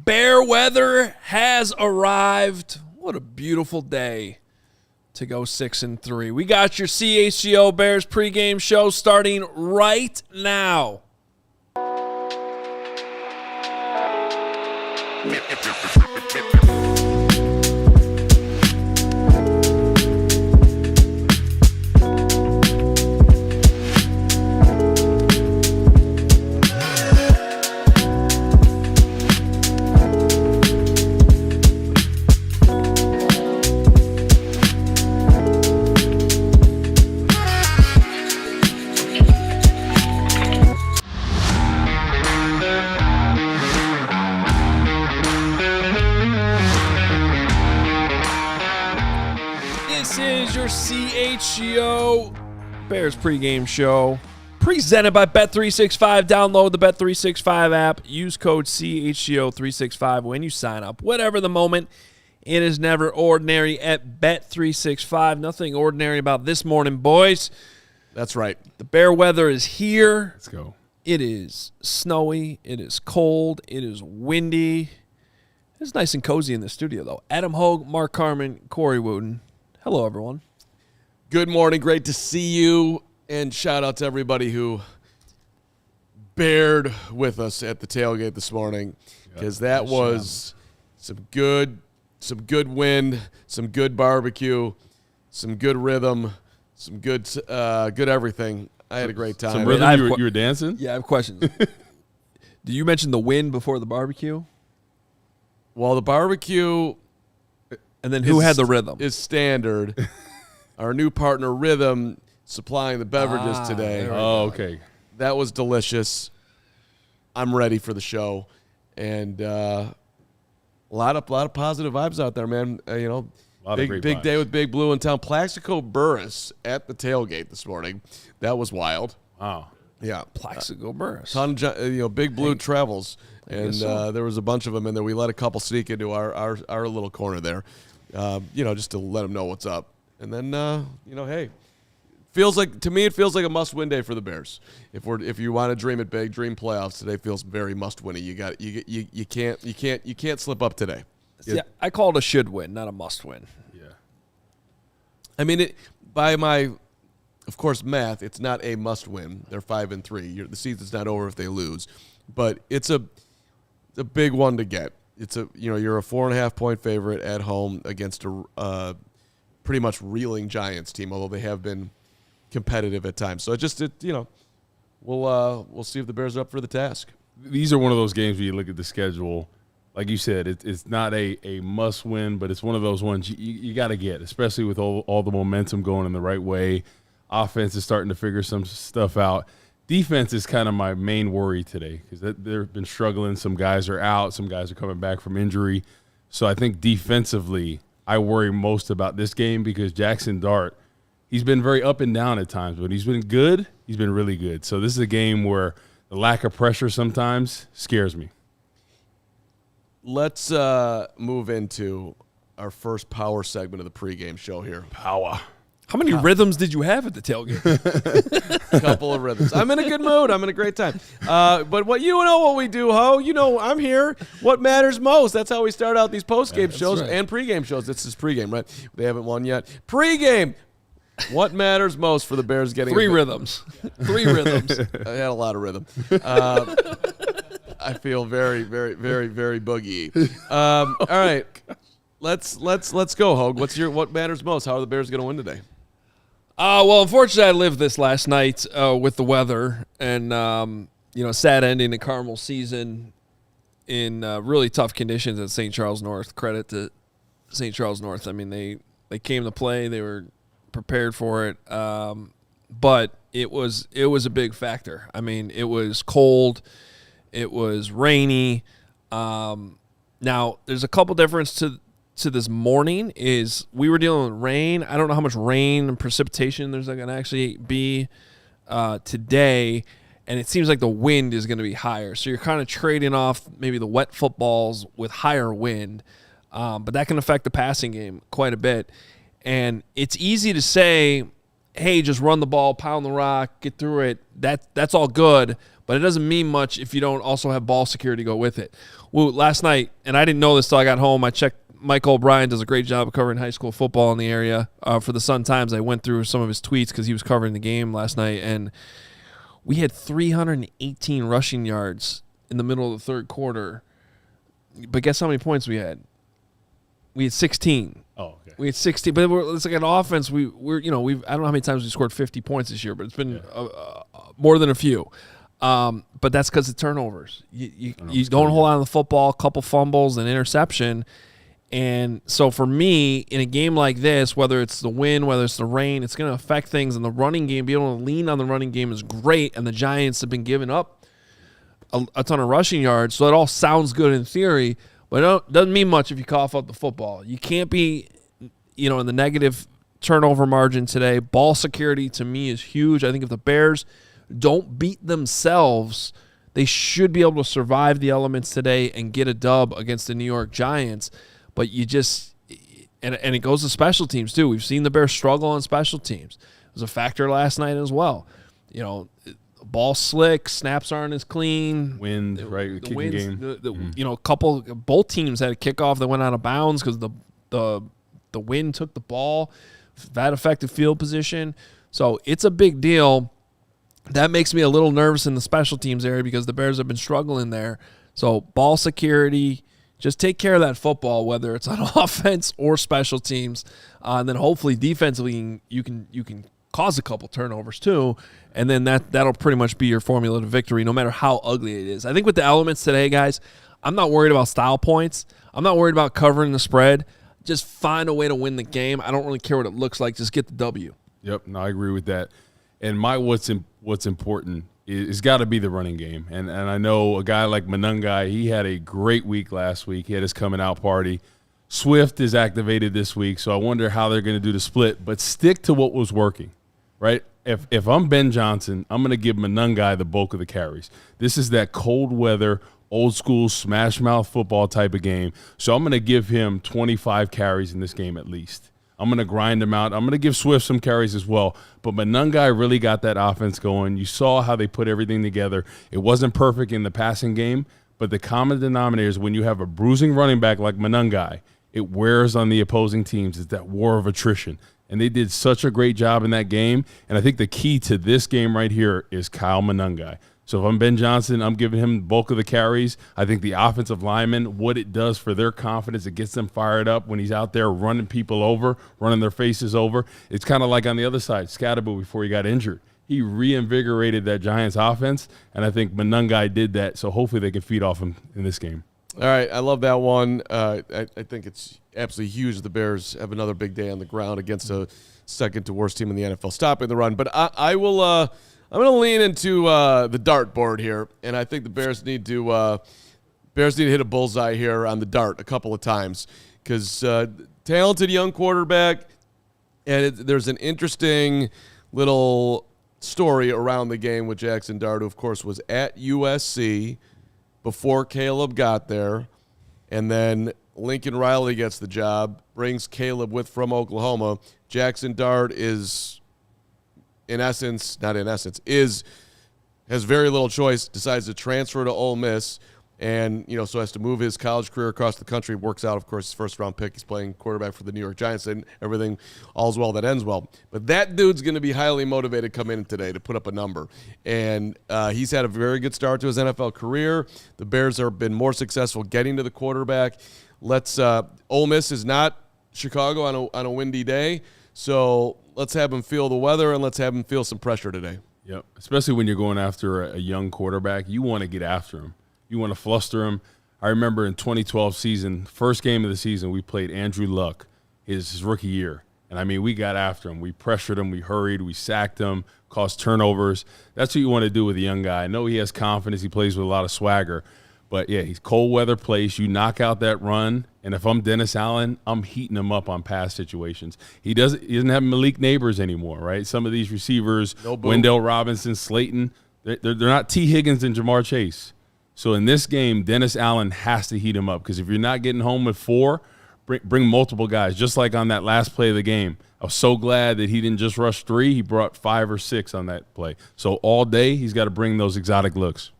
Bear weather has arrived. What a beautiful day to go 6-3. We got your CHGO Bears pregame show starting right now. CHGO Bears pregame show presented by Bet365. Download the Bet365 app. Use code CHGO365 when you sign up. Whatever the moment, it is never ordinary at Bet365. Nothing ordinary about this morning, boys. That's right. The bear weather is here. Let's go. It is snowy. It is cold. It is windy. It's nice and cozy in the studio, though. Adam Hoge, Mark Carman, Corey Wootton. Hello, everyone. Good morning. Great to see you. And shout out to everybody who bared with us at the tailgate this morning, because that was some good wind, some good barbecue, some good rhythm, some good everything. I had a great time. Some rhythm. You were dancing? Yeah, I have questions. Did you mention the wind before the barbecue? Well, the barbecue, and then who had the rhythm? Is standard. Our new partner, Rhythm, supplying the beverages today. Oh, okay. That was delicious. I'm ready for the show, and a lot of positive vibes out there, man. Big day with Big Blue in town. Plaxico Burris at the tailgate this morning. That was wild. Wow. Yeah, Plaxico Burris. Big Blue travels, and there was a bunch of them in there. We let a couple sneak into our little corner there, just to let them know what's up. And then, hey, it feels like a must-win day for the Bears. If you want to dream it big, dream playoffs, today feels very must-winny. You can't slip up today. Yeah, I call it a should-win, not a must-win. Yeah. I mean, by my, of course, math, it's not a must-win. They're 5-3. The season's not over if they lose, but it's a big one to get. You're a 4.5-point favorite at home against a pretty much reeling Giants team, although they have been competitive at times. So we'll see if the Bears are up for the task. These are one of those games where you look at the schedule, like you said, it's not a must win, but it's one of those ones you got to get, especially with all the momentum going in the right way. Offense is starting to figure some stuff out. Defense is kind of my main worry today, because they've been struggling. Some guys are out. Some guys are coming back from injury. So I think defensively, I worry most about this game, because Jackson Dart, he's been very up and down at times, but he's been good. He's been really good. So this is a game where the lack of pressure sometimes scares me. Let's move into our first power segment of the pregame show here. Power. How many rhythms did you have at the tailgate? A couple of rhythms. I'm in a good mood. I'm in a great time. But what we do, Ho. I'm here. What matters most? That's how we start out these postgame shows and pregame shows. This is pregame, right? They haven't won yet. Pregame. What matters most for the Bears getting three rhythms? Three rhythms. I had a lot of rhythm. I feel very, very, very, very boogie. All right. Let's go, Hogue. What matters most? How are the Bears going to win today? Well, unfortunately, I lived this last night with the weather, and sad ending to Carmel's season in really tough conditions at St. Charles North. Credit to St. Charles North. I mean, they came to play. They were prepared for it, but it was a big factor. I mean, it was cold. It was rainy. Now, there's a couple difference to this morning. Is we were dealing with rain. I don't know how much rain and precipitation there's going to actually be today, and it seems like the wind is going to be higher. So you're kind of trading off maybe the wet footballs with higher wind, but that can affect the passing game quite a bit. And it's easy to say, hey, just run the ball, pound the rock, get through it. That's all good. but it doesn't mean much if you don't also have ball security go with it. Well, last night, and I didn't know this till I got home, I checked. Mike O'Brien does a great job of covering high school football in the area. For the Sun-Times, I went through some of his tweets because he was covering the game last night, and we had 318 rushing yards in the middle of the third quarter. But guess how many points we had? We had 16. Oh, okay. We had 16, but it's like an offense. I don't know how many times we scored 50 points this year, but it's been more than a few. But that's because of turnovers. You don't hold on to the football, a couple fumbles, an interception. And so for me, in a game like this, whether it's the wind, whether it's the rain, it's going to affect things. And the running game, being able to lean on the running game is great. And the Giants have been giving up a ton of rushing yards. So it all sounds good in theory, but it doesn't mean much if you cough up the football. You can't be, in the negative turnover margin today. Ball security to me is huge. I think if the Bears don't beat themselves, they should be able to survive the elements today and get a dub against the New York Giants. But you just and it goes to special teams too. We've seen the Bears struggle on special teams. It was a factor last night as well. Ball slick, snaps aren't as clean. Wind, right? The kicking game. Both teams had a kickoff that went out of bounds because the wind took the ball. That affected field position. So it's a big deal. That makes me a little nervous in the special teams area because the Bears have been struggling there. So ball security. Just take care of that football, whether it's on offense or special teams, and then hopefully defensively you can cause a couple turnovers too, and then that'll pretty much be your formula to victory, no matter how ugly it is. I think with the elements today, guys, I'm not worried about style points. I'm not worried about covering the spread. Just find a way to win the game. I don't really care what it looks like. Just get the W. Yep, no, I agree with that. And what's important. It's got to be the running game. And I know a guy like Monangai, he had a great week last week. He had his coming out party. Swift is activated this week, so I wonder how they're going to do the split. But stick to what was working, right? If I'm Ben Johnson, I'm going to give Monangai the bulk of the carries. This is that cold weather, old school, smash mouth football type of game. So I'm going to give him 25 carries in this game at least. I'm going to grind him out. I'm going to give Swift some carries as well. But Monangai really got that offense going. You saw how they put everything together. It wasn't perfect in the passing game, but the common denominator is when you have a bruising running back like Monangai, it wears on the opposing teams. It's that war of attrition. And they did such a great job in that game. And I think the key to this game right here is Kyle Monangai. So if I'm Ben Johnson, I'm giving him the bulk of the carries. I think the offensive linemen, what it does for their confidence, it gets them fired up when he's out there running people over, running their faces over. It's kind of like on the other side, Scatterbo before he got injured. He reinvigorated that Giants offense, and I think Monangai did that, so hopefully they can feed off him in this game. All right, I love that one. I think it's absolutely huge the Bears have another big day on the ground against a second to worst team in the NFL, stopping the run. But I will I'm going to lean into the dartboard here, and I think the Bears need to hit a bullseye here on the dart a couple of times because talented young quarterback, and there's an interesting little story around the game with Jackson Dart, who, of course, was at USC before Caleb got there, and then Lincoln Riley gets the job, brings Caleb from Oklahoma. Jackson Dart has very little choice, decides to transfer to Ole Miss, and so has to move his college career across the country. Works out, of course, his first-round pick. He's playing quarterback for the New York Giants, and everything, all's well that ends well. But that dude's going to be highly motivated to come in today to put up a number. And he's had a very good start to his NFL career. The Bears have been more successful getting to the quarterback. Ole Miss is not Chicago on a windy day, so let's have him feel the weather and let's have him feel some pressure today. Yep, especially when you're going after a young quarterback. You want to get after him. You want to fluster him. I remember in 2012 season, first game of the season, we played Andrew Luck, his rookie year. And, I mean, we got after him. We pressured him. We hurried. We sacked him, caused turnovers. That's what you want to do with a young guy. I know he has confidence. He plays with a lot of swagger. But, yeah, he's cold weather place. You knock out that run. And if I'm Dennis Allen, I'm heating him up on pass situations. He doesn't have Malik Neighbors anymore, right? Some of these receivers, Wendell Robinson, Slayton, they're not T. Higgins and Jamar Chase. So in this game, Dennis Allen has to heat him up because if you're not getting home with 4 bring multiple guys, just like on that last play of the game. I was so glad that he didn't just rush 3. He brought 5 or 6 on that play. So all day he's got to bring those exotic looks.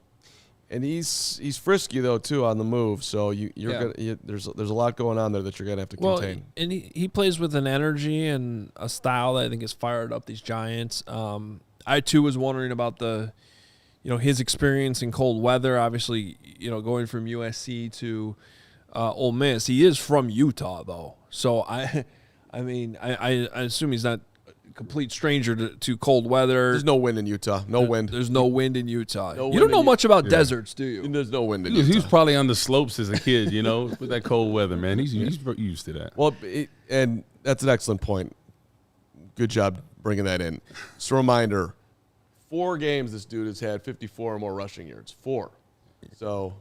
And he's frisky though too on the move. So there's a lot going on there that you're gonna have to contain. And he plays with an energy and a style that I think has fired up these Giants. I too was wondering about his experience in cold weather. Obviously, going from USC to Ole Miss. He is from Utah though, so I assume he's not a complete stranger to cold weather. There's no wind in Utah. No wind. There's no wind in Utah. You don't know much about deserts, do you? There's no wind in Utah. He was probably on the slopes as a kid, with that cold weather, man. He's used to that. Well, and that's an excellent point. Good job bringing that in. Just a reminder, 4 games this dude has had 54 or more rushing yards. 4. So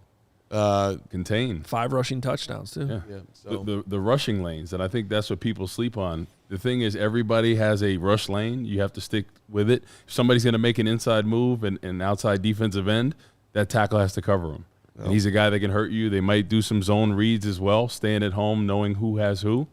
contained 5 rushing touchdowns too. Yeah. So The rushing lanes, and I think that's what people sleep on. The thing is, everybody has a rush lane. You have to stick with it. If somebody's going to make an inside move and outside defensive end, that tackle has to cover him. And he's a guy that can hurt you. They might do some zone reads as well, staying at home, knowing who has who.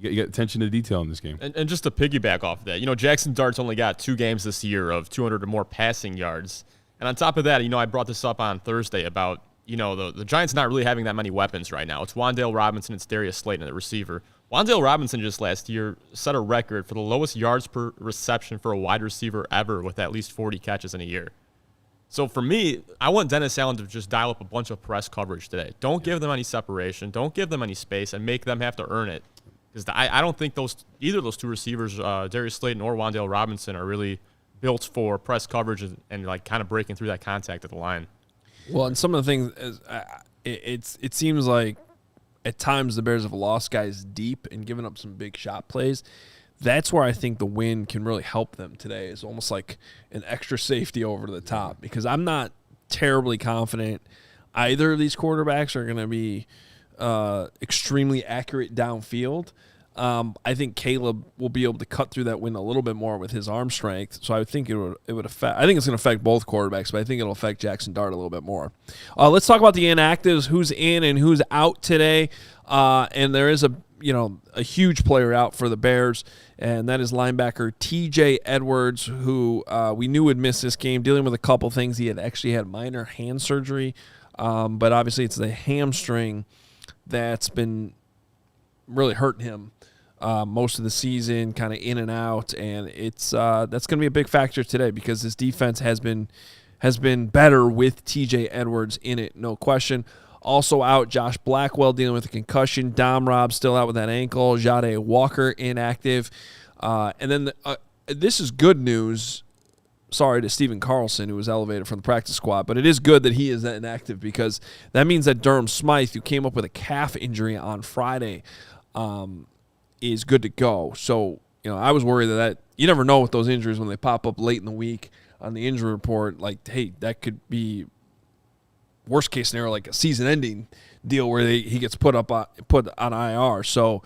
You get attention to detail in this game. And just to piggyback off of that, Jackson Dart's only got 2 games this year of 200 or more passing yards. And on top of that, I brought this up on Thursday about, the Giants not really having that many weapons right now. It's Wan'Dale Robinson, it's Darius Slayton, the receiver. Wan'Dale Robinson just last year set a record for the lowest yards per reception for a wide receiver ever with at least 40 catches in a year. So for me, I want Dennis Allen to just dial up a bunch of press coverage today. Don't give them any separation. Don't give them any space and make them have to earn it. Because I don't think either of those 2 receivers, Darius Slayton or Wan'Dale Robinson, are really built for press coverage and like kind of breaking through that contact at the line. Well, and some of the things, it seems like at times the Bears have lost guys deep and given up some big shot plays. That's where I think the win can really help them today. Is almost like an extra safety over the top, because I'm not terribly confident either of these quarterbacks are going to be extremely accurate downfield. I think Caleb will be able to cut through that wind a little bit more with his arm strength. So I think it would affect. I think it's going to affect both quarterbacks, but I think it'll affect Jackson Dart a little bit more. Let's talk about the inactives. Who's in and who's out today? And there is a huge player out for the Bears, and that is linebacker T.J. Edwards, who we knew would miss this game, dealing with a couple things. He had actually had minor hand surgery, but obviously it's the hamstring that's been really hurting him most of the season, kind of in and out, and it's that's going to be a big factor today because this defense has been better with T.J. Edwards in it, no question. Also out, Josh Blackwell dealing with a concussion. Dom Robb still out with that ankle. Jade Walker inactive. And then this is good news. Sorry to Stephen Carlson, who was elevated from the practice squad, but it is good that he is inactive because that means that Durham Smythe, who came up with a calf injury on Friday, is good to go. So, I was worried that you never know with those injuries when they pop up late in the week on the injury report. Like, hey, that could be worst case scenario, like a season-ending deal where he gets put on IR. So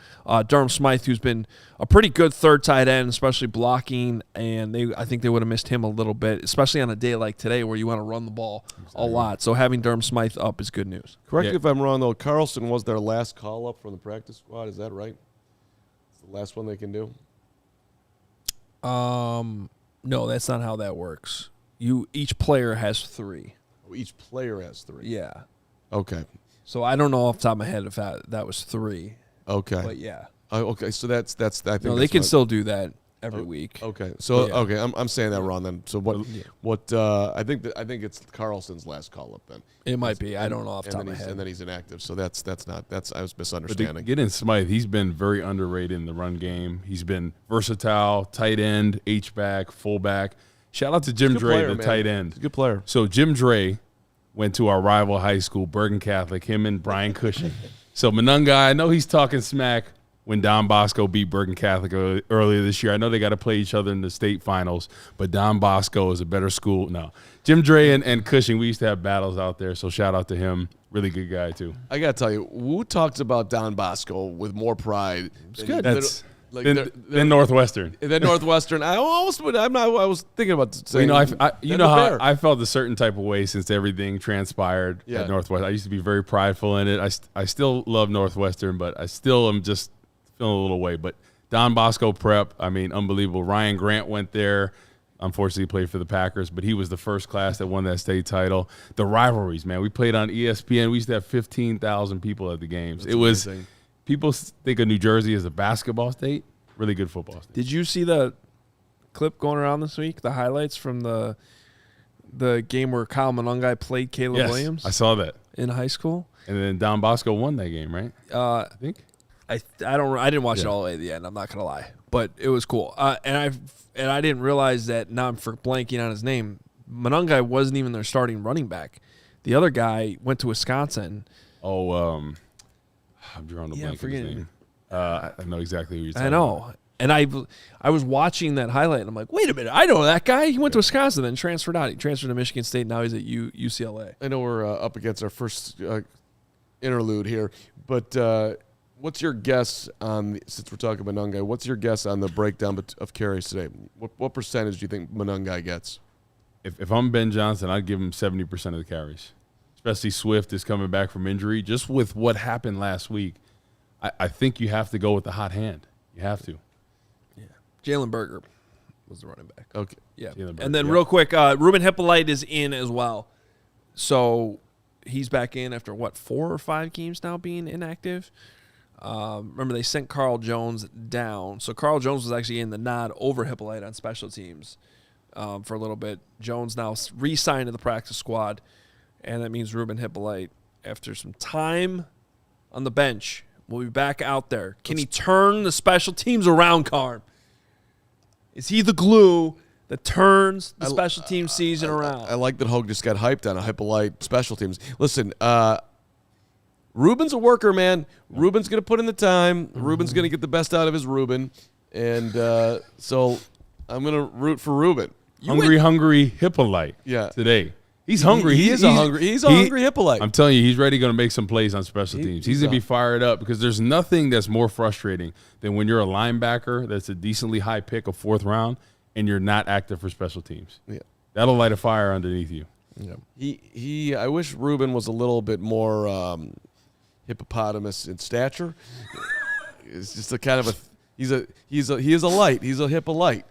Durham Smythe, who's been a pretty good third tight end, especially blocking, and I think they would have missed him a little bit, especially on a day like today where you want to run the ball a lot. So having Durham Smythe up is good news. Correct me if I'm wrong, though. Carlson was their last call-up from the practice squad. Is that right? It's the last one they can do? No, that's not how that works. Each player has 3. Each player has 3. Yeah. Okay. So I don't know off the top of my head if that was 3. Okay. But yeah. Okay. So that's I think no, they can still do that every week. Okay. So yeah. Okay, I'm saying that wrong then. So what I think it's Carlson's last call up then. It might be. I don't know off the top of my head. And then he's inactive. So that's I was But misunderstanding. to get in Smythe, he's been very underrated in the run game. He's been versatile, tight end, H-back, fullback. Shout out to Jim Dre, the tight end. He's a good player. So Jim Dre went to our rival high school, Bergen Catholic, him and Brian Cushing. So Monunga, I know he's talking smack when Don Bosco beat Bergen Catholic earlier this year. I know they got to play each other in the state finals, but Don Bosco is a better school. No. Jim Dre and Cushing, we used to have battles out there, so shout out to him. Really good guy, too. I got to tell you, Woo talks about Don Bosco with more pride. It's good. Like then Northwestern. Then Northwestern. I was thinking about saying. How I felt a certain type of way since everything transpired at Northwestern. I used to be very prideful in it. I still love Northwestern, but I still am just feeling a little way. But Don Bosco Prep, I mean, unbelievable. Ryan Grant went there. Unfortunately, he played for the Packers, but he was the first class that won that state title. The rivalries, man. We played on ESPN. We used to have 15,000 people at the games. It was amazing. People think of New Jersey as a basketball state. Really good football state. Did you see the clip going around this week? The highlights from the game where Kyle Monungai played Caleb Williams? I saw that in high school. And then Don Bosco won that game, right? I think. I didn't watch it all the way to the end. I'm not gonna lie, but it was cool. And I didn't realize that. Now I'm blanking on his name. Monungai wasn't even their starting running back. The other guy went to Wisconsin. I'm drawing a blank on his name. I know exactly who you're talking about. And I was watching that highlight, and I'm like, wait a minute, I know that guy. He went to Wisconsin, then transferred out. He transferred to Michigan State. Now he's at UCLA. I know we're up against our first interlude here, but what's your guess on, since we're talking Monungai, what's your guess on the breakdown of carries today? What percentage do you think Monungai gets? If I'm Ben Johnson, I'd give him 70% of the carries. Especially Swift is coming back from injury. Just with what happened last week, I think you have to go with the hot hand. You have to. Yeah. Jalen Berger was the running back. Okay. Yeah. And then real quick, Ruben Hippolyte is in as well. So he's back in after, 4 or 5 games now being inactive. Remember, they sent Carl Jones down. So Carl Jones was actually in the nod over Hippolyte on special teams for a little bit. Jones now re-signed to the practice squad. And that means Ruben Hippolyte, after some time on the bench, will be back out there. Can he turn the special teams around, Carm? Is he the glue that turns the special team season around? I like that Hoge just got hyped on a Hippolyte special teams. Listen, Ruben's a worker, man. Ruben's going to put in the time. Ruben's going to get the best out of his Ruben. And so I'm going to root for Ruben. Hungry Hippolyte today. He's hungry. He's a hungry Hippolyte. I'm telling you, he's ready going to make some plays on special teams. He's going to be fired up because there's nothing that's more frustrating than when you're a linebacker that's a decently high pick, a 4th round, and you're not active for special teams. Yeah. That'll light a fire underneath you. Yeah. I wish Ruben was a little bit more hippopotamus in stature. It's just a kind of he is a light. He's a Hippolyte.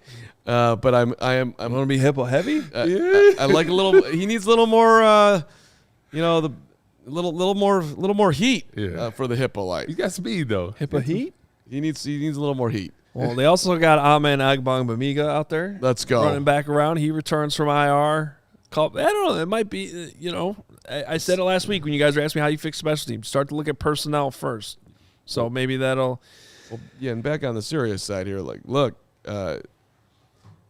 But I'm going to be hippo heavy. I like a little. He needs a little more. The little more heat for the Hippolyte. He's got speed though. Hippo heat. He needs a little more heat. Well, they also got Amen Agbangbamiga out there. Let's go. Running back around. He returns from IR. I don't know. It might be. I said it last week when you guys were asking me how you fix special teams. Start to look at personnel first. So maybe that'll. Well, yeah, and back on the serious side here, look.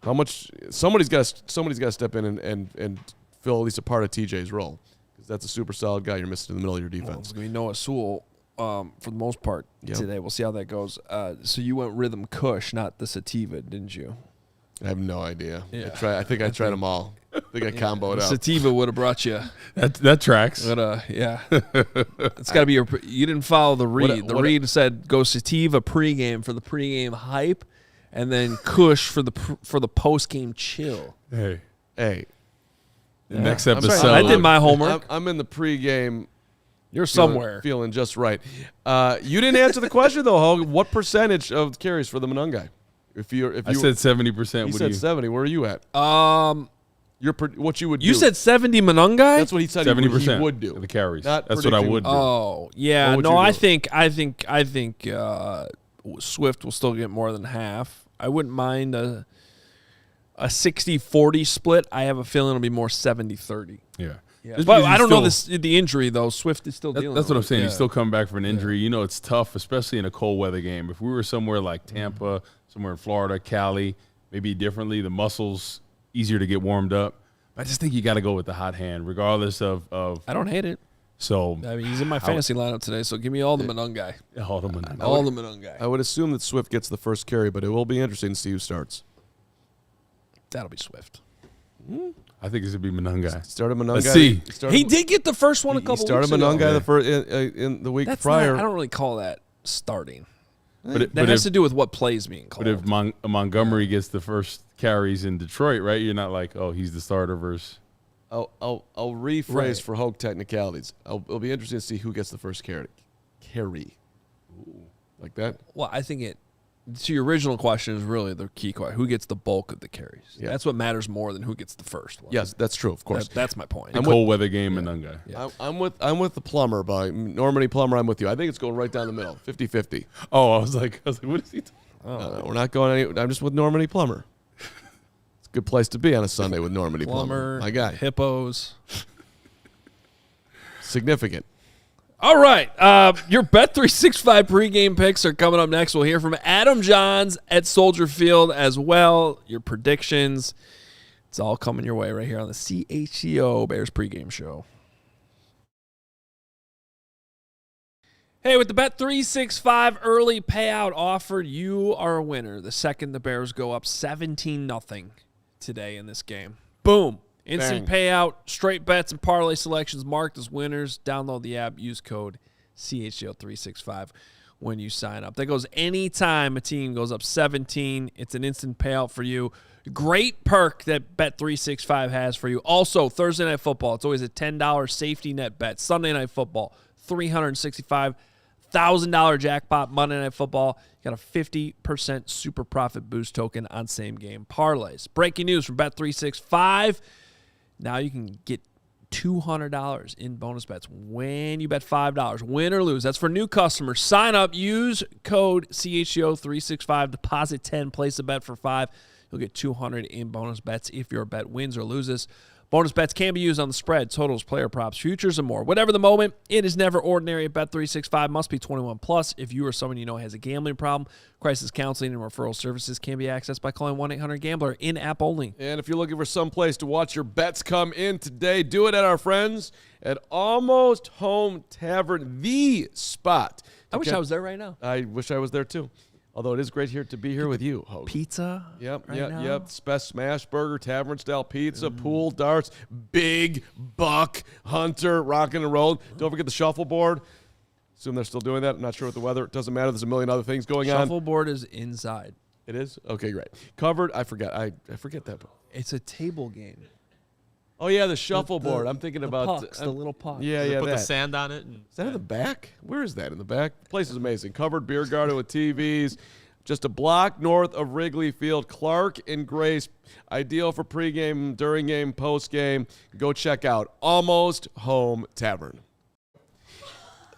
How much somebody's got to step in and fill at least a part of TJ's role, because that's a super solid guy you're missing in the middle of your defense. Well, it's going to be Noah Sewell for the most part today. We'll see how that goes. So you went Rhythm Kush, not the Sativa, didn't you? I have no idea. Yeah. I think I tried them all. I think I comboed out. Sativa would have brought you. That tracks. But, yeah. It's got to be you didn't follow the read. The read said go Sativa pregame for the pregame hype. And then Kush for the post game chill. Hey. Next episode, I did my homework. I'm in the pregame. You're somewhere feeling just right. You didn't answer the question though, Hoge. What percentage of carries for the Monungai? I said 70%. You said 70. Where are you at? What you would do? You said 70 Monungai? That's what he said. 70% he would do. The carries. That's what I would do. Oh yeah. No, I think Swift will still get more than half. I wouldn't mind a 60-40 split. I have a feeling it'll be more 70-30. Yeah. But I don't know the injury, though. Swift is still dealing with it. That's what I'm saying. He's still coming back from an injury. Yeah. It's tough, especially in a cold weather game. If we were somewhere like Tampa, somewhere in Florida, Cali, maybe differently, the muscles easier to get warmed up. I just think you got to go with the hot hand, regardless of I don't hate it. So he's in my fantasy lineup today, so give me all the Monungai. All the Monungai. All the Monungai. I would assume that Swift gets the first carry, but it will be interesting to see who starts. That'll be Swift. I think it's going to be Monungai. Started Monungai. Let's see. He did get the first one a couple weeks ago. He started Monungai in the week prior. I don't really call that starting. That has to do with what plays being called. But if Montgomery gets the first carries in Detroit, right? You're not like, oh, he's the starter versus. I'll rephrase for Hoge technicalities. It'll be interesting to see who gets the first carry. Ooh. Like that? Well, I think to your original question is really the key question. Who gets the bulk of the carries? Yeah. That's what matters more than who gets the first one. Yes, that's true, of course. That's my point. The cold weather game and Nunga. Yeah. I'm with the plumber, by Normandy Plumber. I'm with you. I think it's going right down the middle, 50-50. Oh, I was like, what is he talking about? No, we're not going I'm just with Normandy Plumber. It's a good place to be on a Sunday with Normandy Plumber. My guy. Hippos. Significant. All right. Your Bet365 pregame picks are coming up next. We'll hear from Adam Johns at Soldier Field as well. Your predictions. It's all coming your way right here on the CHGO Bears Pregame Show. Hey, with the Bet365 early payout offered, you are a winner. The second the Bears go up 17-0 today in this game. Boom. Instant payout, straight bets, and parlay selections marked as winners. Download the app. Use code CHGO365 when you sign up. That goes anytime a team goes up 17. It's an instant payout for you. Great perk that Bet365 has for you. Also, Thursday Night Football. It's always a $10 safety net bet. Sunday Night Football, $365,000 jackpot. Monday Night Football, you got a 50% super profit boost token on same game parlays. Breaking news from Bet365. Now you can get $200 in bonus bets when you bet $5. Win or lose. That's for new customers. Sign up. Use code CHGO365. Deposit 10. Place a bet for $5. You'll get $200 in bonus bets if your bet wins or loses. Bonus bets can be used on the spread, totals, player props, futures, and more. Whatever the moment, it is never ordinary at Bet365. Must be 21 plus. If you or someone you know has a gambling problem, crisis counseling and referral services can be accessed by calling 1-800-GAMBLER in-app only. And if you're looking for some place to watch your bets come in today, do it at our friends at Almost Home Tavern, the spot. I wish I was there right now. I wish I was there too. Although it is great to be here with you, Hoge. Pizza. Yep. Smash burger, tavern style pizza, pool, darts, big buck, hunter, rocking and rolling. Don't forget the shuffleboard. Assume they're still doing that. I'm not sure what the weather. It doesn't matter. There's a million other things going on. Shuffleboard is inside. It is? Okay, great. Covered. I forget. I forget that. It's a table game. Oh yeah, the shuffleboard. I'm thinking about pucks, the little pucks. Yeah, put the sand on it. Is that in the back? Where is that in the back? The place is amazing. Covered beer garden with TVs. Just a block north of Wrigley Field. Clark and Grace. Ideal for pregame, during game, post game. Go check out Almost Home Tavern.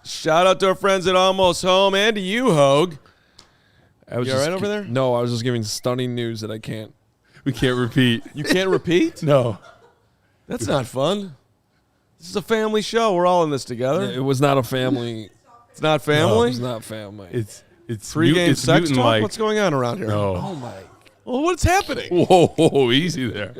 Shout out to our friends at Almost Home and to you, Hoge. You all right over there? No, I was just giving stunning news that We can't repeat. You can't repeat? No. That's not fun. This is a family show. We're all in this together. it was not a family. It's not family? No, it's not family. It's Pre-game sex talk? Like, What's going on around here? No. Oh, my. Well, what's happening? Whoa, easy there.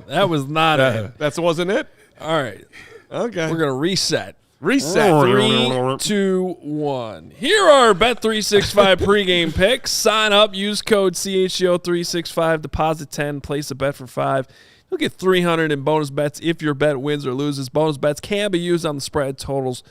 That was not it. That wasn't it? All right. Okay. We're going to reset. Reset. 3, 2, 1. Here are Bet365 pregame picks. Sign up. Use code CHGO365. Deposit 10. Place a bet for $5. You'll get $300 in bonus bets if your bet wins or loses. Bonus bets can be used on the spread, totals,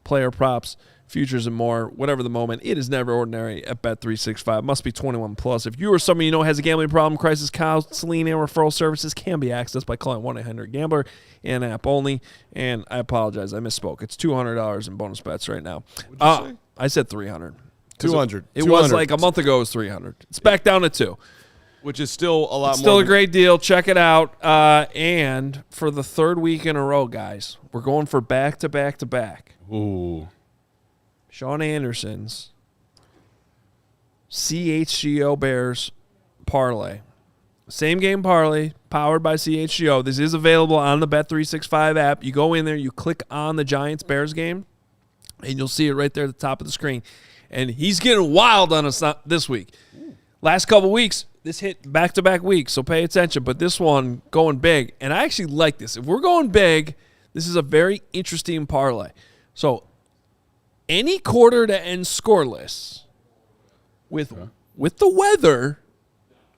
player props, futures, and more. Whatever the moment, it is never ordinary at Bet365. Must be 21 plus. If you or someone you know has a gambling problem, crisis counseling and referral services can be accessed by calling 1-800-GAMBLER in app only. And I apologize, I misspoke. It's $200 in bonus bets right now. What'd you say? I said 300. 200. It was like a month ago. It was 300. It's back down to 2. Which is still a lot more. Still a great deal. Check it out. And for the third week in a row, guys, we're going for back-to-back-to-back. Ooh. Sean Anderson's CHGO Bears parlay. Same game parlay, powered by CHGO. This is available on the Bet365 app. You go in there, you click on the Giants-Bears game, and you'll see it right there at the top of the screen. And he's getting wild on us this week. Last couple weeks, this hit back-to-back weeks, so pay attention. But this one, going big. And I actually like this. If we're going big, this is a very interesting parlay. So any quarter to end scoreless with the weather,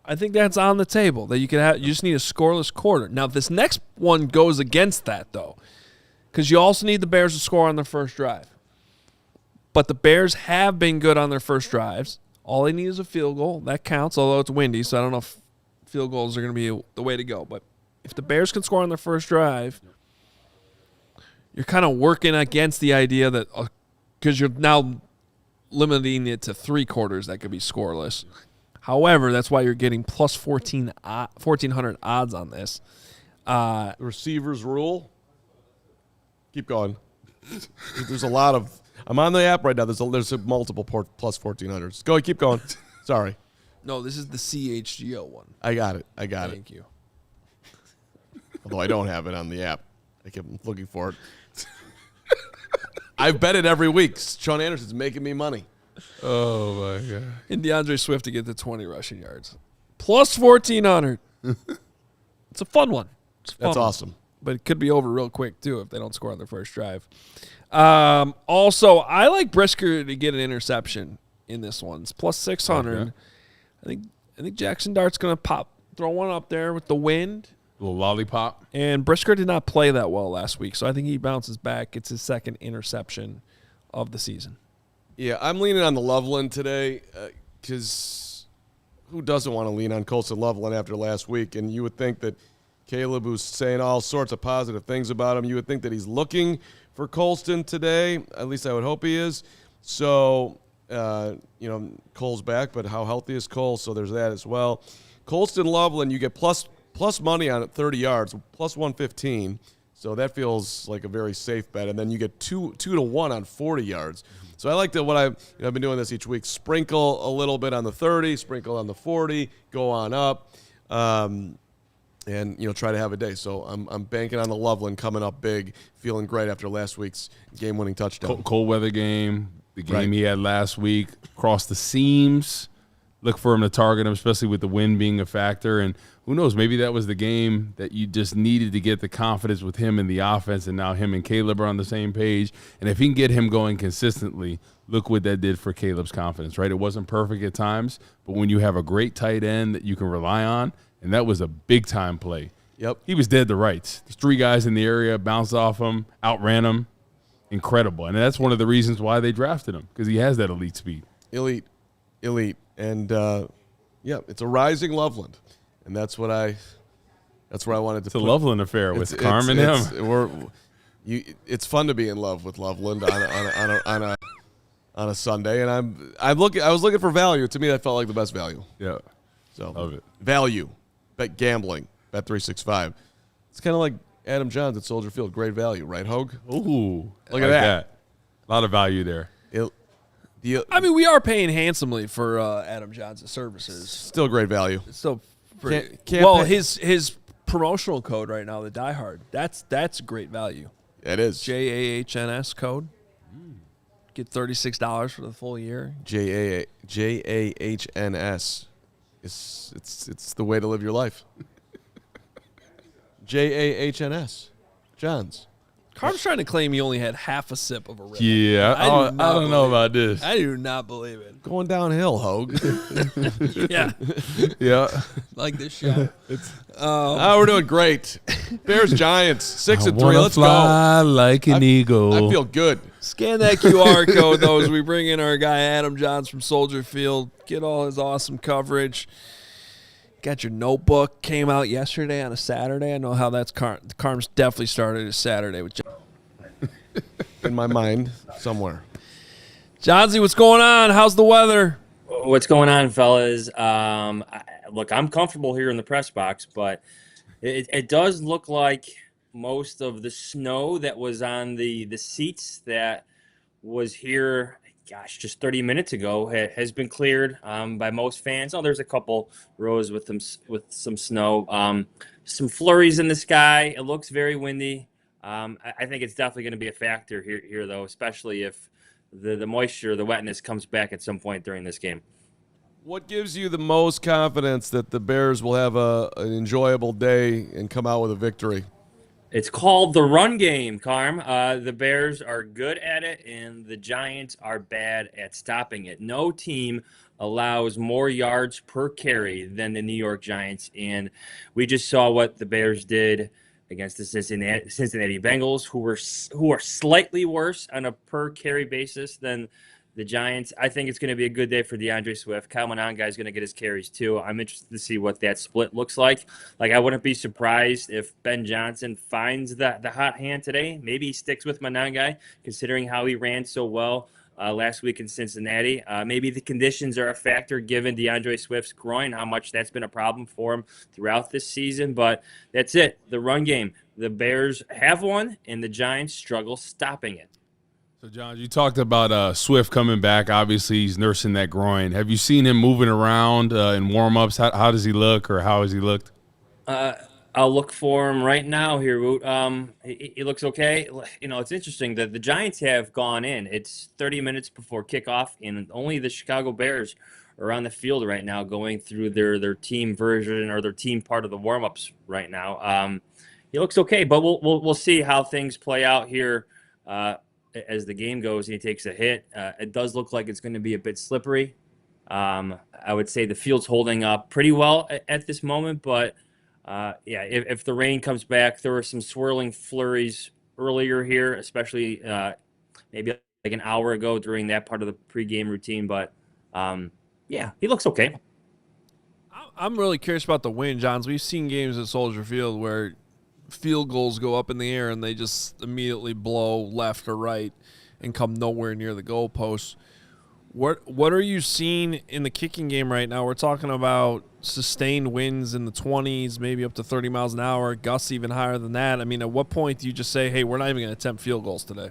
I think that's on the table. That you can have. You just need a scoreless quarter. Now, this next one goes against that, though, because you also need the Bears to score on their first drive. But the Bears have been good on their first drives. All they need is a field goal. That counts, although it's windy, so I don't know if field goals are going to be the way to go. But if the Bears can score on their first drive, you're kind of working against the idea that because you're now limiting it to 3 quarters that could be scoreless. However, that's why you're getting plus 1,400 odds on this. The receivers rule. Keep going. There's a lot of. I'm on the app right now. There's multiple plus 1,400s. Go. Keep going. Sorry. No, this is the CHGO one. I got it. Thank you. Although I don't have it on the app. I kept looking for it. I've bet it every week. Sean Anderson's making me money. Oh, my God. And DeAndre Swift to get the 20 rushing yards. Plus 1,400. It's a fun one. That's awesome. But it could be over real quick, too, if they don't score on their first drive. Also, I like Brisker to get an interception in this one. It's plus 600. Okay. I think Jackson Dart's going to throw one up there with the wind. A little lollipop. And Brisker did not play that well last week, so I think he bounces back. It's his second interception of the season. Yeah, I'm leaning on the Loveland today because who doesn't want to lean on Colson Loveland after last week? And you would think that Caleb, who's saying all sorts of positive things about him, you would think that he's looking for Colston today. At least I would hope he is. So, Cole's back, but how healthy is Cole? So there's that as well. Colston Loveland, you get plus money on it, 30 yards, plus 115. So that feels like a very safe bet. And then you get 2 to 1 on 40 yards. So I like I've been doing this each week. Sprinkle a little bit on the 30, sprinkle on the 40, go on up, and try to have a day. So I'm banking on the Loveland coming up big, feeling great after last week's game-winning touchdown. Cold weather game, the game he had last week, across the seams. Look for him to target him, especially with the wind being a factor. And who knows, maybe that was the game that you just needed to get the confidence with him in the offense, and now him and Caleb are on the same page. And if he can get him going consistently, look what that did for Caleb's confidence, right? It wasn't perfect at times, but when you have a great tight end that you can rely on, and that was a big-time play. Yep. He was dead to rights. There's 3 guys in the area, bounced off him, outran him. Incredible. And that's one of the reasons why they drafted him, because he has that elite speed. Elite. And, it's a rising Loveland. And that's where I wanted to It's a Loveland affair with Carman and him. It's fun to be in love with Loveland on a Sunday. And I was looking for value. To me, that felt like the best value. Yeah. So Love it. Value. Bet gambling. Bet 365. It's kind of like Adam Johns at Soldier Field. Great value, right, Hoge? Ooh. Look at that. A lot of value there. We are paying handsomely for Adam Johns' services. Still great value. It's still pretty. Can't pay. His promotional code right now, the Die Hard, that's great value. It is. JAHNS code. Get $36 for the full year. JAHNS. It's the way to live your life. JAHNS. Johns. Carm's trying to claim he only had half a sip of a Red Bull. Yeah. I don't know about this. I do not believe it. Going downhill, Hoge. Yeah. Yeah. Like this shot. We're doing great. Bears Giants 6-3. Let's fly go. Like an eagle. I feel good. Scan that QR code, though, as we bring in our guy Adam Johns from Soldier Field. Get all his awesome coverage. Got your notebook. Came out yesterday on a Saturday. I know how that's Carm's definitely started his Saturday with John. In my mind, somewhere. Johnsy, what's going on? How's the weather? What's going on, fellas? Look, I'm comfortable here in the press box, but it does look like most of the snow that was on the seats that was here, just 30 minutes ago has been cleared by most fans. Oh, there's a couple rows with some snow. Some flurries in the sky. It looks very windy. I think it's definitely going to be a factor here, though, especially if the moisture, the wetness comes back at some point during this game. What gives you the most confidence that the Bears will have an enjoyable day and come out with a victory? It's called the run game, Carm. The Bears are good at it, and the Giants are bad at stopping it. No team allows more yards per carry than the New York Giants, and we just saw what the Bears did against the Cincinnati Bengals, who are slightly worse on a per carry basis than the Giants, I think it's going to be a good day for DeAndre Swift. Kyle Monangai is going to get his carries too. I'm interested to see what that split looks like. Like, I wouldn't be surprised if Ben Johnson finds the hot hand today. Maybe he sticks with Monangai, considering how he ran so well last week in Cincinnati. Maybe the conditions are a factor given DeAndre Swift's groin, how much that's been a problem for him throughout this season. But that's it. The run game. The Bears have one, and the Giants struggle stopping it. So, John, you talked about Swift coming back. Obviously, he's nursing that groin. Have you seen him moving around in warm-ups? How does he look, or how has he looked? I'll look for him right now here, Woot. He looks okay. You know, it's interesting that the Giants have gone in. It's 30 minutes before kickoff, and only the Chicago Bears are on the field right now going through their team version or their team part of the warm-ups right now. He looks okay, but we'll see how things play out here as the game goes. He takes a hit. It does look like it's going to be a bit slippery. I would say the field's holding up pretty well at this moment, but if the rain comes back, there were some swirling flurries earlier here, especially maybe like an hour ago during that part of the pregame routine. But he looks okay. I'm really curious about the wind, Johns. We've seen games at Soldier Field where field goals go up in the air and they just immediately blow left or right and come nowhere near the goalposts. What are you seeing in the kicking game right now? We're talking about sustained winds in the 20s, maybe up to 30 miles an hour, gusts even higher than that. I mean, at what point do you just say, hey, we're not even going to attempt field goals today?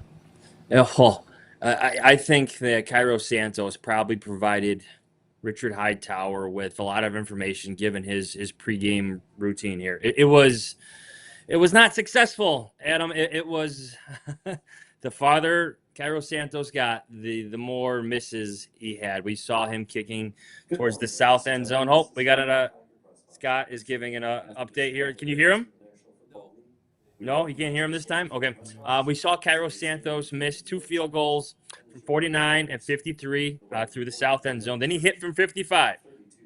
I think that Cairo Santos probably provided Richard Hightower with a lot of information given his pregame routine here. It was not successful, Adam. It was the farther Cairo Santos got, the more misses he had. We saw him kicking towards the south end zone. Oh, we got it. Scott is giving an update here. Can you hear him? No, you can't hear him this time? Okay. We saw Cairo Santos miss 2 field goals from 49 and 53 through the south end zone. Then he hit from 55.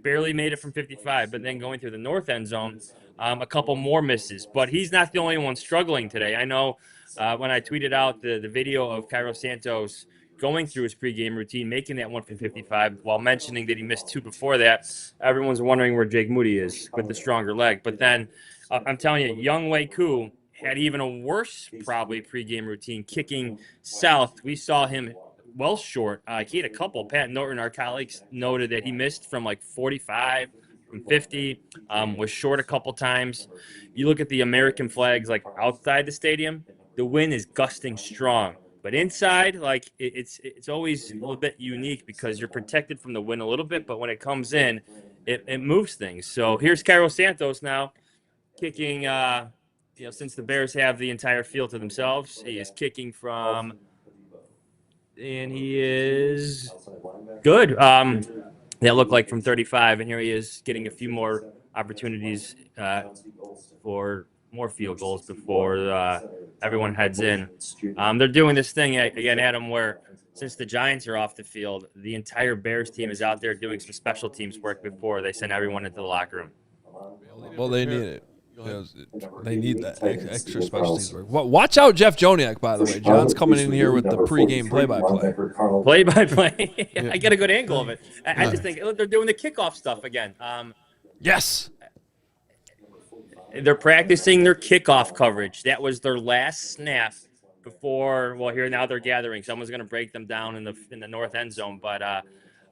Barely made it from 55, but then going through the north end zone, a couple more misses. But he's not the only one struggling today. I know when I tweeted out the video of Cairo Santos going through his pregame routine, making that one from 55, while mentioning that he missed 2 before that, everyone's wondering where Jake Moody is with the stronger leg. But then I'm telling you, Young Wei Koo had even a worse probably pregame routine kicking south. We saw him well short. He had a couple. Pat Norton, our colleagues, noted that he missed from like 45, from 50, was short a couple times. You look at the American flags like outside the stadium, the wind is gusting strong. But inside, like it's always a little bit unique because you're protected from the wind a little bit, but when it comes in, it moves things. So here's Cairo Santos now kicking, since the Bears have the entire field to themselves, he is kicking from, and he is good. That looked like from 35, and here he is getting a few more opportunities for more field goals before everyone heads in. They're doing this thing again, Adam, where since the Giants are off the field, the entire Bears team is out there doing some special teams work before they send everyone into the locker room. Well, they need it. They need that extra special teams work. Watch out, Jeff Joniak, by the way. John's coming in here with the pregame play-by-play. Play-by-play. I get a good angle of it. I just think they're doing the kickoff stuff again. Yes. They're practicing their kickoff coverage. That was their last snap before. Well, here now they're gathering. Someone's going to break them down in the north end zone. But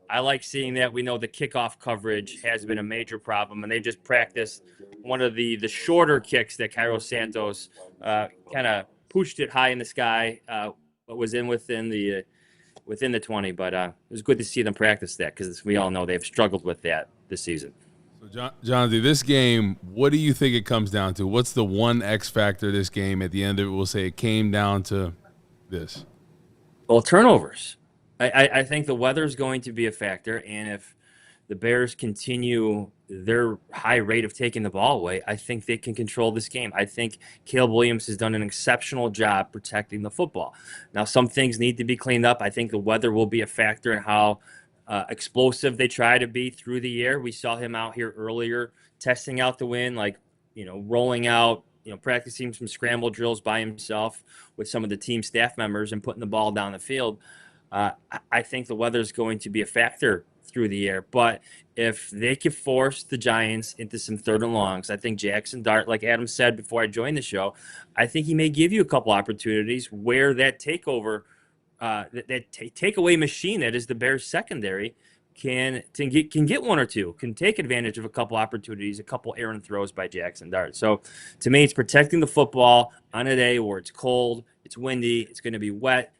I like seeing that. We know the kickoff coverage has been a major problem, and they just practiced one of the shorter kicks that Cairo Santos kind of pushed it high in the sky, but was within the 20. But it was good to see them practice that because we all know they've struggled with that this season. So, Jonathan, this game, what do you think it comes down to? What's the one X factor this game? At the end of it, we'll say it came down to this. Well, turnovers. I think the weather is going to be a factor, and if the Bears continue their high rate of taking the ball away, I think they can control this game. I think Caleb Williams has done an exceptional job protecting the football. Now, some things need to be cleaned up. I think the weather will be a factor in how explosive they try to be through the air. We saw him out here earlier testing out the wind, rolling out, practicing some scramble drills by himself with some of the team staff members and putting the ball down the field. I think the weather is going to be a factor through the air. But if they could force the Giants into some 3rd and longs, I think Jackson Dart, like Adam said before I joined the show, I think he may give you a couple opportunities where that takeover, takeaway machine that is the Bears secondary can get one or two, can take advantage of a couple opportunities, a couple errant throws by Jackson Dart. So to me, it's protecting the football on a day where it's cold, it's windy, it's going to be wet.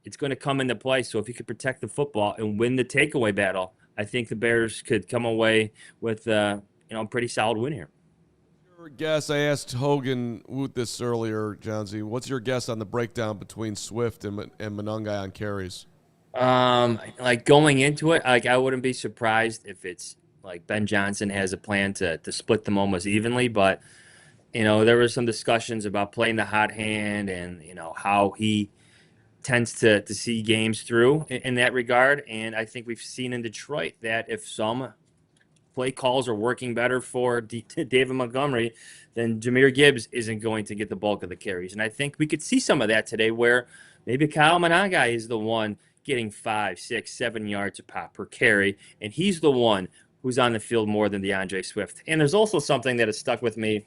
It's going to come into play. So if you could protect the football and win the takeaway battle, I think the Bears could come away with a pretty solid win here. Your guess, I asked Hogan Woot this earlier, John Z. What's your guess on the breakdown between Swift and Monangai on carries? Like going into it, like I wouldn't be surprised if it's like Ben Johnson has a plan to split them almost evenly, but there were some discussions about playing the hot hand and how he tends to see games through in that regard. And I think we've seen in Detroit that if some play calls are working better for David Montgomery, then Jahmyr Gibbs isn't going to get the bulk of the carries. And I think we could see some of that today where maybe Kyle Monangai is the one getting 5, 6, 7 yards a pop per carry, and he's the one who's on the field more than DeAndre Swift. And there's also something that has stuck with me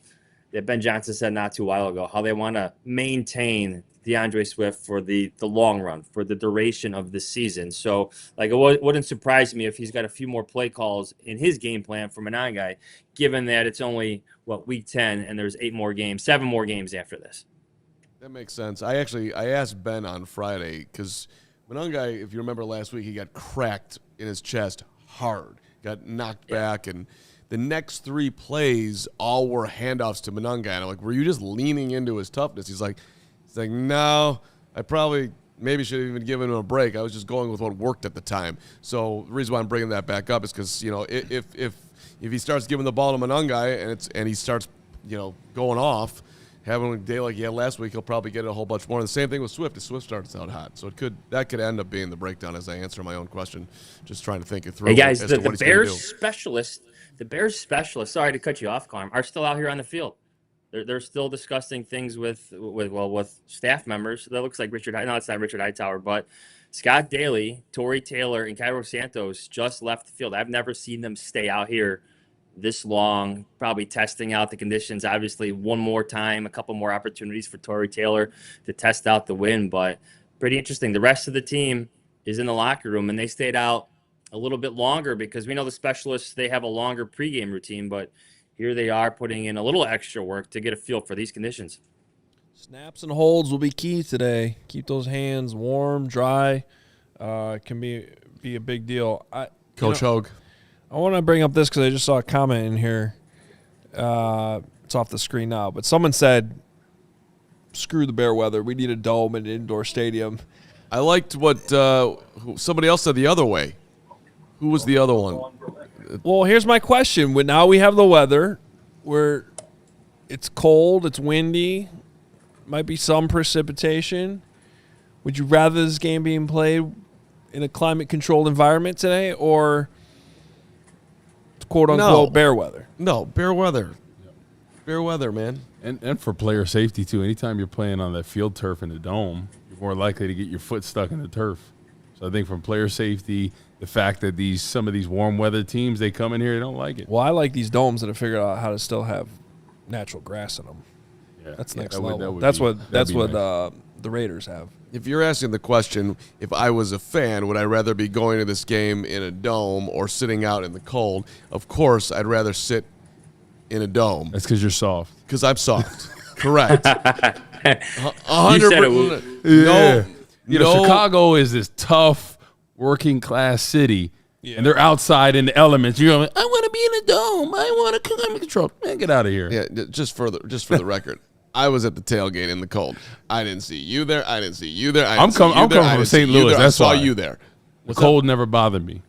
that Ben Johnson said not too while ago, how they want to maintain DeAndre Swift for the long run, for the duration of the season. So, like, it wouldn't surprise me if he's got a few more play calls in his game plan for Monangai, given that it's only, week 10, and there's 7 more games after this. That makes sense. I asked Ben on Friday because Monangai, if you remember last week, he got cracked in his chest hard, got knocked back, and the next 3 plays all were handoffs to Monangai. And I'm like, were you just leaning into his toughness? He's like, no, I probably maybe should have even given him a break. I was just going with what worked at the time. So the reason why I'm bringing that back up is because if he starts giving the ball to Monangai and he starts going off, having a day like he had last week, he'll probably get it a whole bunch more. And the same thing with Swift. If Swift starts out hot, so that could end up being the breakdown as I answer my own question. Just trying to think it through. Hey guys, the Bears specialists. The Bears specialists. Sorry to cut you off, Carm. Are still out here on the field. They're still discussing things with staff members. That looks like Richard. No, it's not Richard Hightower, but Scott Daly, Torrey Taylor, and Cairo Santos just left the field. I've never seen them stay out here this long, probably testing out the conditions. Obviously, one more time, a couple more opportunities for Torrey Taylor to test out the wind, but pretty interesting. The rest of the team is in the locker room, and they stayed out a little bit longer because we know the specialists, they have a longer pregame routine, but here they are putting in a little extra work to get a feel for these conditions. Snaps and holds will be key today. Keep those hands warm, dry. Can be a big deal. Coach Hoge. I want to bring up this because I just saw a comment in here. It's off the screen now, but someone said, screw the bear weather. We need a dome and an indoor stadium. I liked what somebody else said the other way. Who was the other one? Well, here's my question. Now we have the weather where it's cold, it's windy, might be some precipitation. Would you rather this game being played in a climate-controlled environment today or quote-unquote bear weather? No, bear weather. Bear weather, man. And for player safety, too. Anytime you're playing on that field turf in the dome, you're more likely to get your foot stuck in the turf. So I think from player safety, the fact that some of these warm weather teams, they come in here, they don't like it. Well, I like these domes that have figured out how to still have natural grass in them. Yeah, that's next that level. Would that's be what nice. The Raiders have. If you're asking the question, if I was a fan, would I rather be going to this game in a dome or sitting out in the cold? Of course, I'd rather sit in a dome. That's because you're soft. Because I'm soft. Correct. 100%. You said it. Yeah. No. Chicago is this tough working class city, and they're outside in the elements. You're like, I want to be in a dome. I want to climate control. Man, get out of here. Yeah, just for the record, I was at the tailgate in the cold. I didn't see you there. I didn't see you there. I'm coming from St. Louis. I saw you there. The cold never bothered me.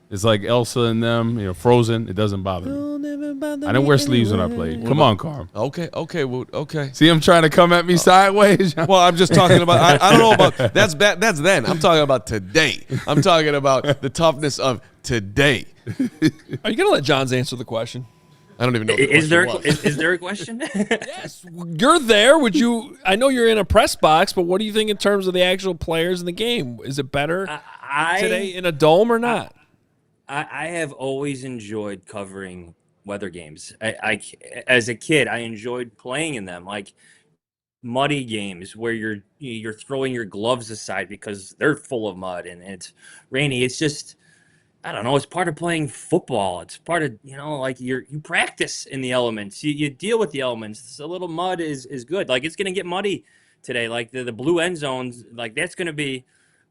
It's like Elsa and them, Frozen. It doesn't bother me. I didn't wear sleeves when I played. Come on, Carm. Okay, Woot. Okay. See him trying to come at me sideways? Well, I'm just talking about. I don't know about that's bad. That's then. I'm talking about today. I'm talking about the toughness of today. Are you gonna let Johns answer the question? I don't even know. What Is there a question? Yes, you're there. Would you? I know you're in a press box, but what do you think in terms of the actual players in the game? Is it better today in a dome or not? I have always enjoyed covering weather games. As a kid, I enjoyed playing in them, like muddy games where you're throwing your gloves aside because they're full of mud and it's rainy. It's just, I don't know. It's part of playing football. It's part of, like you practice in the elements. You deal with the elements. A little mud is good. Like, it's going to get muddy today. Like the blue end zones, like that's going to be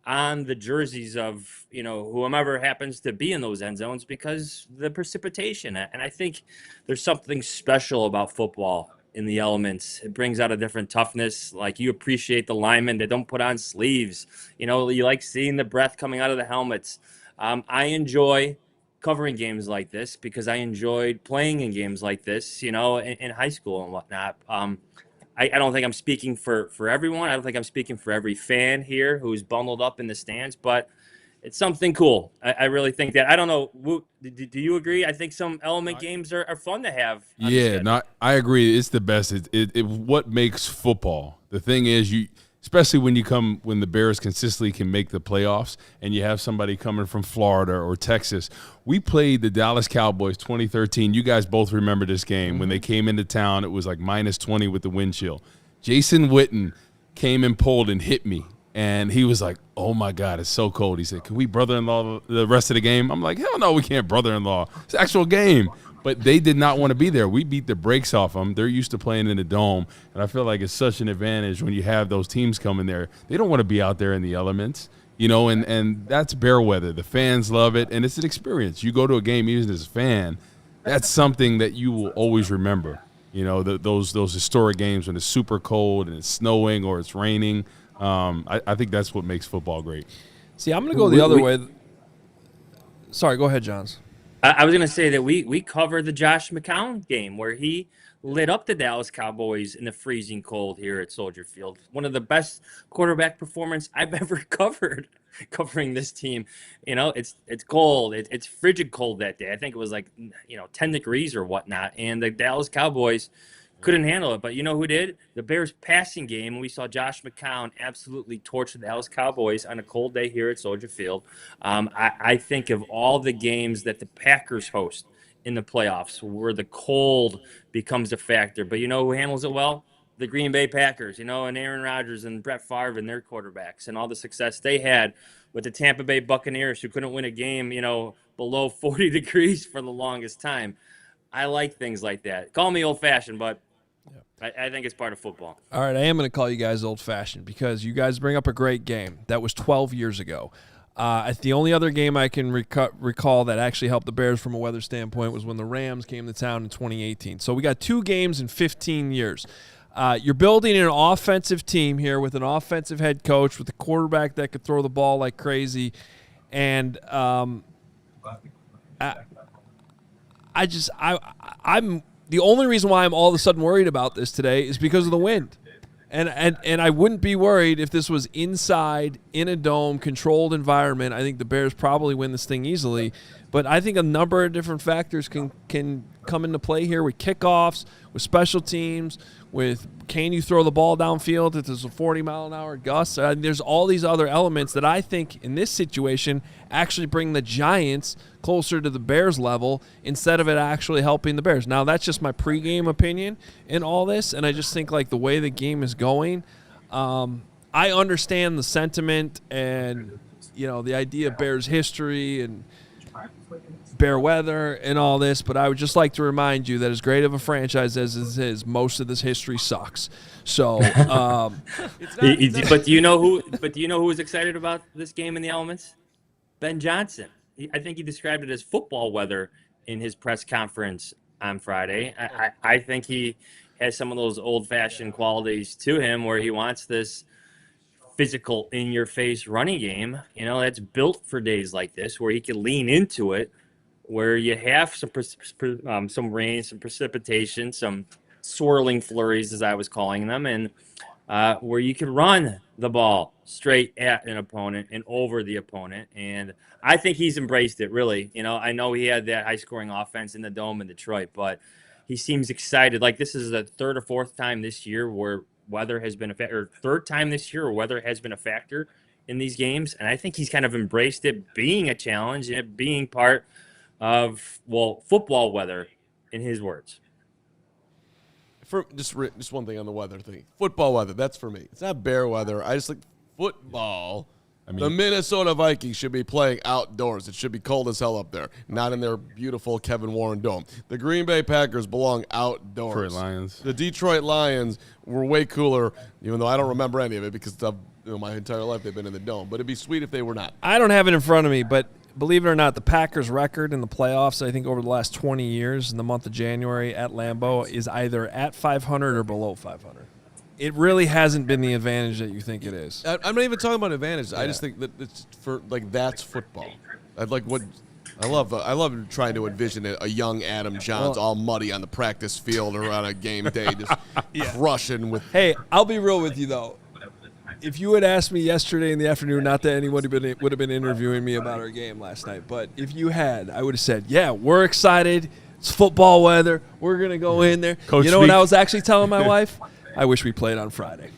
on the jerseys of, whomever happens to be in those end zones because the precipitation. And I think there's something special about football in the elements. It brings out a different toughness. Like, you appreciate the linemen that don't put on sleeves. You like seeing the breath coming out of the helmets. I enjoy covering games like this because I enjoyed playing in games like this, in high school and whatnot. I don't think I'm speaking for everyone. I don't think I'm speaking for every fan here who's bundled up in the stands, but it's something cool. I really think that. I don't know. Woot, do you agree? I think some element games are fun to have. Yeah, I agree. It's the best. It what makes football. The thing is, especially when the Bears consistently can make the playoffs and you have somebody coming from Florida or Texas. We played the Dallas Cowboys 2013. You guys both remember this game. When they came into town, it was like -20 with the wind chill. Jason Witten came and pulled and hit me. And he was like, oh, my God, it's so cold. He said, can we brother-in-law the rest of the game? I'm like, hell no, we can't brother-in-law. It's an actual game. But they did not want to be there. We beat the brakes off them. They're used to playing in the dome. And I feel like it's such an advantage when you have those teams coming there. They don't want to be out there in the elements, and that's Bear weather. The fans love it, and it's an experience. You go to a game even as a fan, that's something that you will always remember. Those historic games when it's super cold and it's snowing or it's raining. I think that's what makes football great. See, I'm going to go the other way. Sorry, go ahead, Johns. I was going to say that we covered the Josh McCown game where he lit up the Dallas Cowboys in the freezing cold here at Soldier Field. One of the best quarterback performance I've ever covered, covering this team. It's cold. It's frigid cold that day. I think it was like 10 degrees or whatnot, and the Dallas Cowboys couldn't handle it. But you know who did? The Bears passing game. We saw Josh McCown absolutely torch the Dallas Cowboys on a cold day here at Soldier Field. I think of all the games that the Packers host in the playoffs where the cold becomes a factor. But you know who handles it well? The Green Bay Packers, and Aaron Rodgers and Brett Favre and their quarterbacks and all the success they had with the Tampa Bay Buccaneers who couldn't win a game, below 40 degrees for the longest time. I like things like that. Call me old-fashioned, but I think it's part of football. All right, I am going to call you guys old-fashioned because you guys bring up a great game. That was 12 years ago. The only other game I can recall that actually helped the Bears from a weather standpoint was when the Rams came to town in 2018. So we got 2 games in 15 years. You're building an offensive team here with an offensive head coach, with a quarterback that could throw the ball like crazy. And I'm the only reason why I'm all of a sudden worried about this today is because of the wind. And I wouldn't be worried if this was inside, in a dome, controlled environment. I think the Bears probably win this thing easily. But I think a number of different factors can come into play here with kickoffs, with special teams, with can you throw the ball downfield if there's a 40-mile-an-hour gust. There's all these other elements that I think in this situation actually bring the Giants closer to the Bears level instead of it actually helping the Bears. Now, that's just my pregame opinion in all this, and I just think like the way the game is going, I understand the sentiment and, the idea of Bears history and Bear weather and all this, but I would just like to remind you that as great of a franchise as this is, most of this history sucks. So, but do you know who was excited about this game in the elements? Ben Johnson. I think he described it as football weather in his press conference on Friday. I think he has some of those old-fashioned qualities to him where he wants this physical, in-your-face running game, that's built for days like this where he can lean into it, where you have some rain, some precipitation, some swirling flurries, as I was calling them, and where you could run the ball straight at an opponent and over the opponent. And I think he's embraced it, really. I know he had that high-scoring offense in the Dome in Detroit, but he seems excited. Like this is the third or fourth time this year where weather has been a factor, or third time this year where weather has been a factor in these games. And I think he's kind of embraced it being a challenge and it being part of, football weather, in his words. For just one thing on the weather thing. Football weather, that's for me. It's not bear weather. I just like football. The Minnesota Vikings should be playing outdoors. It should be cold as hell up there, not in their beautiful Kevin Warren Dome. The Green Bay Packers belong outdoors. Detroit Lions. The Detroit Lions were way cooler, even though I don't remember any of it because my entire life they've been in the Dome. But it'd be sweet if they were not. I don't have it in front of me, but believe it or not, the Packers' record in the playoffs, I think over the last 20 years in the month of January at Lambeau, is either at 500 or below 500. It really hasn't been the advantage that you think it is. I'm not even talking about advantage. I just think that it's that's football. I love trying to envision a young Adam Johns all muddy on the practice field or on a game day, just crushing with. Hey, I'll be real with you though. If you had asked me yesterday in the afternoon, not that anyone would have been interviewing me about our game last night, but if you had, I would have said, yeah, we're excited. It's football weather. We're going to go in there. Coach you know what I was actually telling my wife? I wish we played on Friday.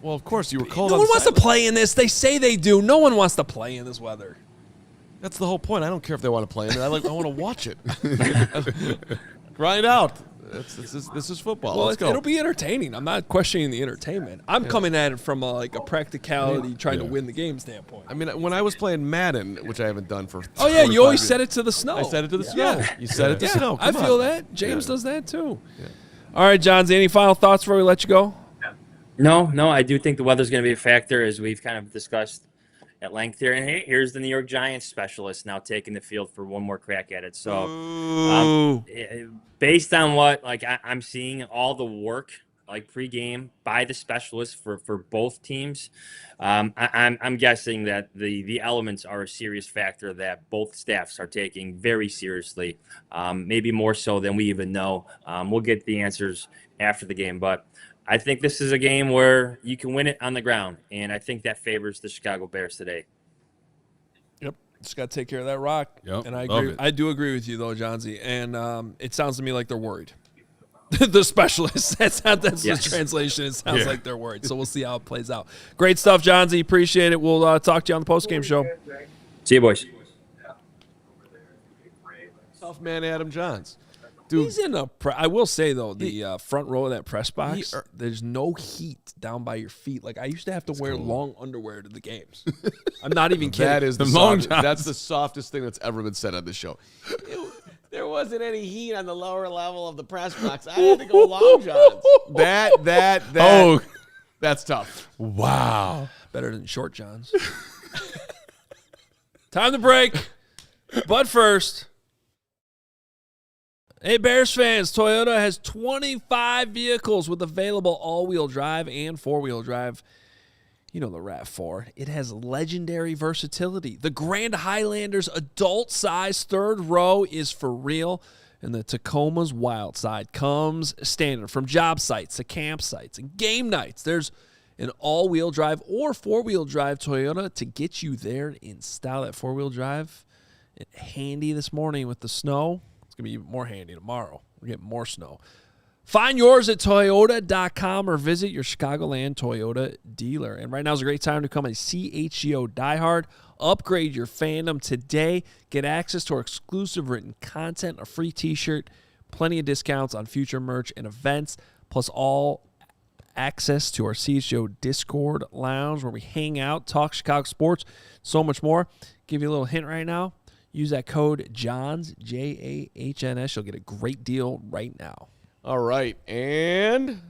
Well, of course, you were cold. No one wants to play in this. They say they do. No one wants to play in this weather. That's the whole point. I don't care if they want to play in it. I want to watch it. Grind out. This is football. Well, Let's go. It'll be entertaining. I'm not questioning the entertainment. I'm coming at it from a practicality, trying to win the game standpoint. I mean, when I was playing Madden, which I haven't done for you always years, set it to the snow. I set it to the snow. You set it to snow. I Come feel on. that. James does that too. Yeah. All right, Johns, any final thoughts before we let you go? No, I do think the weather's going to be a factor, as we've kind of discussed at length here. And here's the New York Giants specialist now taking the field for one more crack at it. So based on what I'm seeing, all the work pregame by the specialists for both teams, I'm guessing that the elements are a serious factor that both staffs are taking very seriously, maybe more so than we even know. We'll get the answers after the game, but I think this is a game where you can win it on the ground, and I think that favors the Chicago Bears today. Yep, just got to take care of that rock. Yep, and I agree. I do agree with you though, Johnsy, and it sounds to me like they're worried. The specialists. That's the translation. It sounds like they're worried. So we'll see how it plays out. Great stuff, Johnsy. Appreciate it. We'll talk to you on the postgame show. See you, boys. Tough man, Adam Johns. Dude, he's in I will say though, the front row of that press box, there's no heat down by your feet. I used to have to wear long underwear to the games. I'm not even kidding. That is that's the softest thing that's ever been said on this show. There wasn't any heat on the lower level of the press box. I had to go long johns. That. That's tough. Wow. Better than short johns. Time to break. But first, hey, Bears fans, Toyota has 25 vehicles with available all-wheel drive and four-wheel drive. You know the RAV4. It has legendary versatility. The Grand Highlander's adult size third row is for real, and the Tacoma's wild side comes standard from job sites to campsites and game nights. There's an all-wheel drive or four-wheel drive Toyota to get you there in style. That four-wheel drive, handy this morning with the snow. It's going to be even more handy tomorrow. We're getting more snow. Find yours at Toyota.com or visit your Chicagoland Toyota dealer. And right now is a great time to become a CHGO diehard. Upgrade your fandom today. Get access to our exclusive written content, a free t-shirt, plenty of discounts on future merch and events, plus all access to our CHGO Discord lounge where we hang out, talk Chicago sports, so much more. Give you a little hint right now. Use that code JOHNS, JAHNS. You'll get a great deal right now. All right, and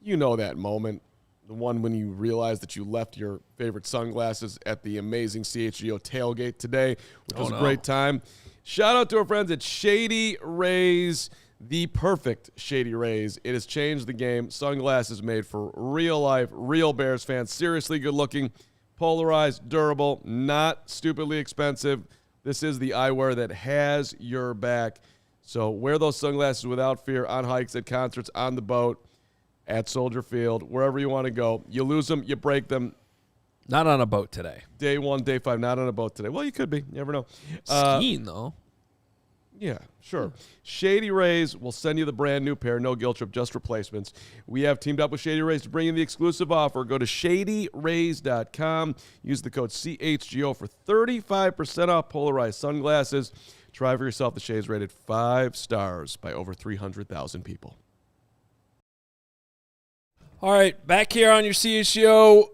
you know that moment, the one when you realize that you left your favorite sunglasses at the amazing CHGO tailgate today, which was a great time. Shout out to our friends at Shady Rays, the perfect Shady Rays. It has changed the game. Sunglasses made for real life, real Bears fans. Seriously good looking, polarized, durable, not stupidly expensive. This is the eyewear that has your back. So wear those sunglasses without fear on hikes, at concerts, on the boat. at Soldier Field, wherever you want to go. You lose them, you break them. Not on a boat today. Day 1, day 5, not on a boat today. Well, you could be. You never know. Skiing, though. Yeah, sure. Shady Rays will send you the brand new pair, no guilt trip, just replacements. We have teamed up with Shady Rays to bring you the exclusive offer. Go to shadyrays.com. Use the code CHGO for 35% off polarized sunglasses. Try for yourself. The shades rated 5 stars by over 300,000 people. All right, back here on your CHGO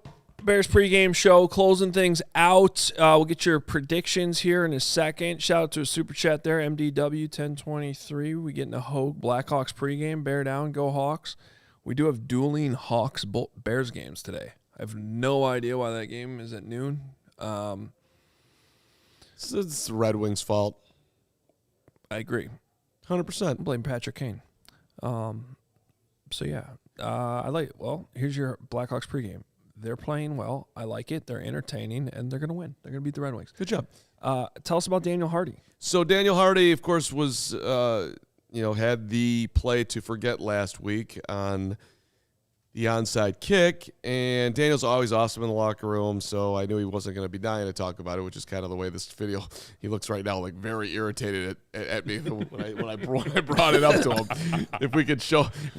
Bears pregame show, closing things out. We'll get your predictions here in a second. Shout out to a super chat there, MDW 1023. We getting a Hoge Blackhawks pregame. Bear down, go Hawks. We do have dueling Hawks Bears games today. I have no idea why that game is at noon. It's the Red Wings' fault. I agree. 100%. Blame Patrick Kane. So yeah, here's your Blackhawks pregame. They're playing well. I like it. They're entertaining, and they're going to win. They're going to beat the Red Wings. Good job. Tell us about Daniel Hardy. So Daniel Hardy, of course, was had the play to forget last week on the onside kick, and Daniel's always awesome in the locker room, so I knew he wasn't going to be dying to talk about it, which is kind of the way this video, he looks right now, like very irritated at me when I brought it up to him. If we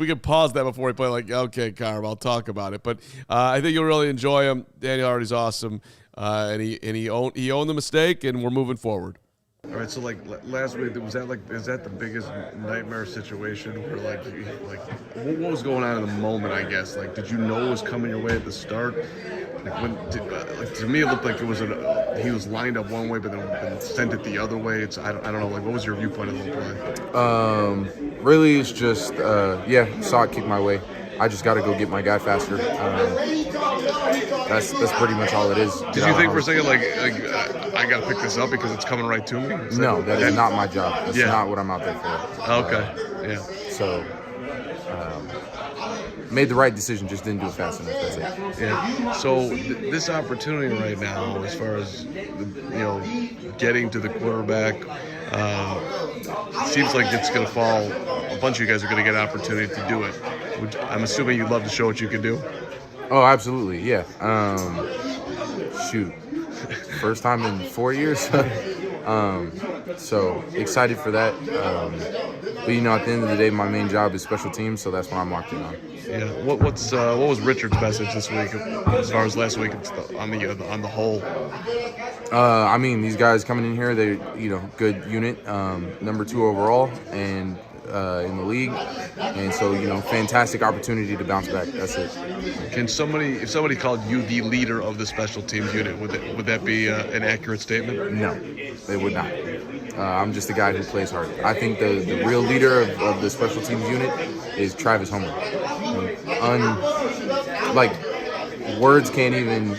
could pause that before we play, like, okay, Carm, I'll talk about it. But I think you'll really enjoy him. Daniel Hardy's awesome, and he owned the mistake, and we're moving forward. All right, so like last week, is that the biggest nightmare situation where like what was going on in the moment? I guess like did you know it was coming your way at the start? Like to me it looked like it was he was lined up one way but then sent it the other way. I don't know, like what was your viewpoint of the whole play? Really, it's just saw it kick my way. I just got to go get my guy faster. That's pretty much all it is. Did you think for a second like I got to pick this up because it's coming right to me? No, that is not my job. That's not what I'm out there for. Okay, yeah. So made the right decision, just didn't do it fast enough. That's it. Yeah. So this opportunity right now, as far as getting to the quarterback, seems like it's going to fall. A bunch of you guys are going to get an opportunity to do it. I'm assuming you'd love to show what you can do. Oh, absolutely, yeah. First time in 4 years. So excited for that. But at the end of the day, my main job is special teams, so that's what I'm locked in on. Yeah. What was Richard's message this week as far as last week on the whole? These guys coming in here, they good unit, number 2 overall, and in the league, and so fantastic opportunity to bounce back. That's it. If somebody called you the leader of the special teams unit, would that be an accurate statement? No, they would not. I'm just a guy who plays hard. I think the real leader of the special teams unit is Travis Homer. Words can't even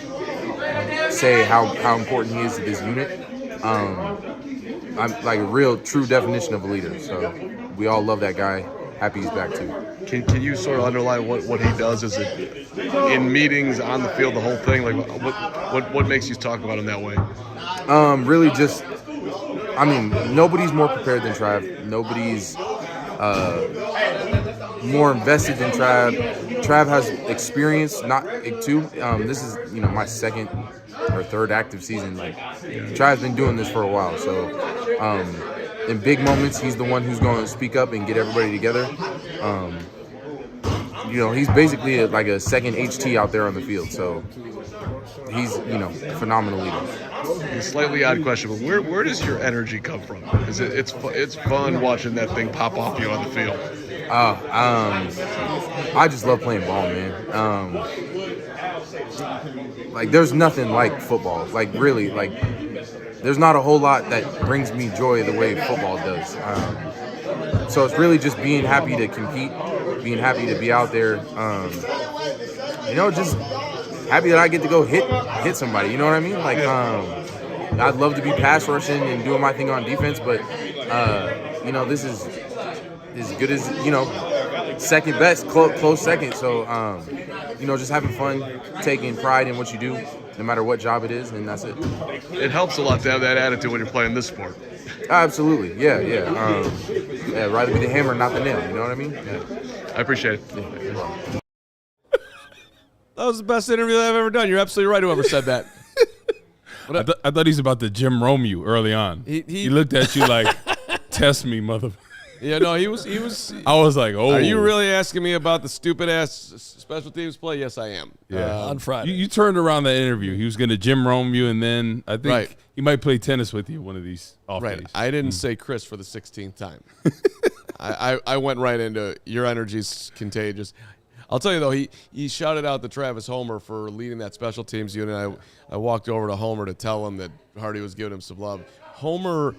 say how important he is to this unit. I'm like a real true definition of a leader. So we all love that guy. Happy he's back too. Can you sort of underline what he does? Is it in meetings, on the field, the whole thing? Like what makes you talk about him that way? Really just, nobody's more prepared than Trav. Nobody's more invested than Trav. Trav has experience, too. This is my second or third active season. Trav's been doing this for a while, so in big moments, he's the one who's going to speak up and get everybody together. He's basically a second HT out there on the field, so he's a phenomenal leader. A slightly odd question, but where does your energy come from? Because it's fun watching that thing pop off you on the field. I just love playing ball, man. There's nothing like football. There's not a whole lot that brings me joy the way football does. So it's really just being happy to compete, being happy to be out there. Just happy that I get to go hit somebody. You know what I mean? I'd love to be pass rushing and doing my thing on defense, but this is as good as second best, close second. So just having fun, taking pride in what you do, no matter what job it is, and that's it. It helps a lot to have that attitude when you're playing this sport. Absolutely, yeah. Rather be the hammer, not the nail. You know what I mean? Yeah. I appreciate it. Yeah. was the best interview I've ever done. You're absolutely right, whoever said that. I thought he's about to Jim Rome you early on. He looked at you like, test me, mother. Yeah, no, he was. I was like, oh. Are you really asking me about the stupid-ass special teams play? Yes, I am. Yeah. On Friday. You turned around that interview. He was going to Jim Rome you, and then I think Right. he might play tennis with you one of these off Right. days. I didn't say Chris for the 16th time. I went right into your energy's contagious. I'll tell you, though, he shouted out to Travis Homer for leading that special teams unit. I walked over to Homer to tell him that Hardy was giving him some love. Homer,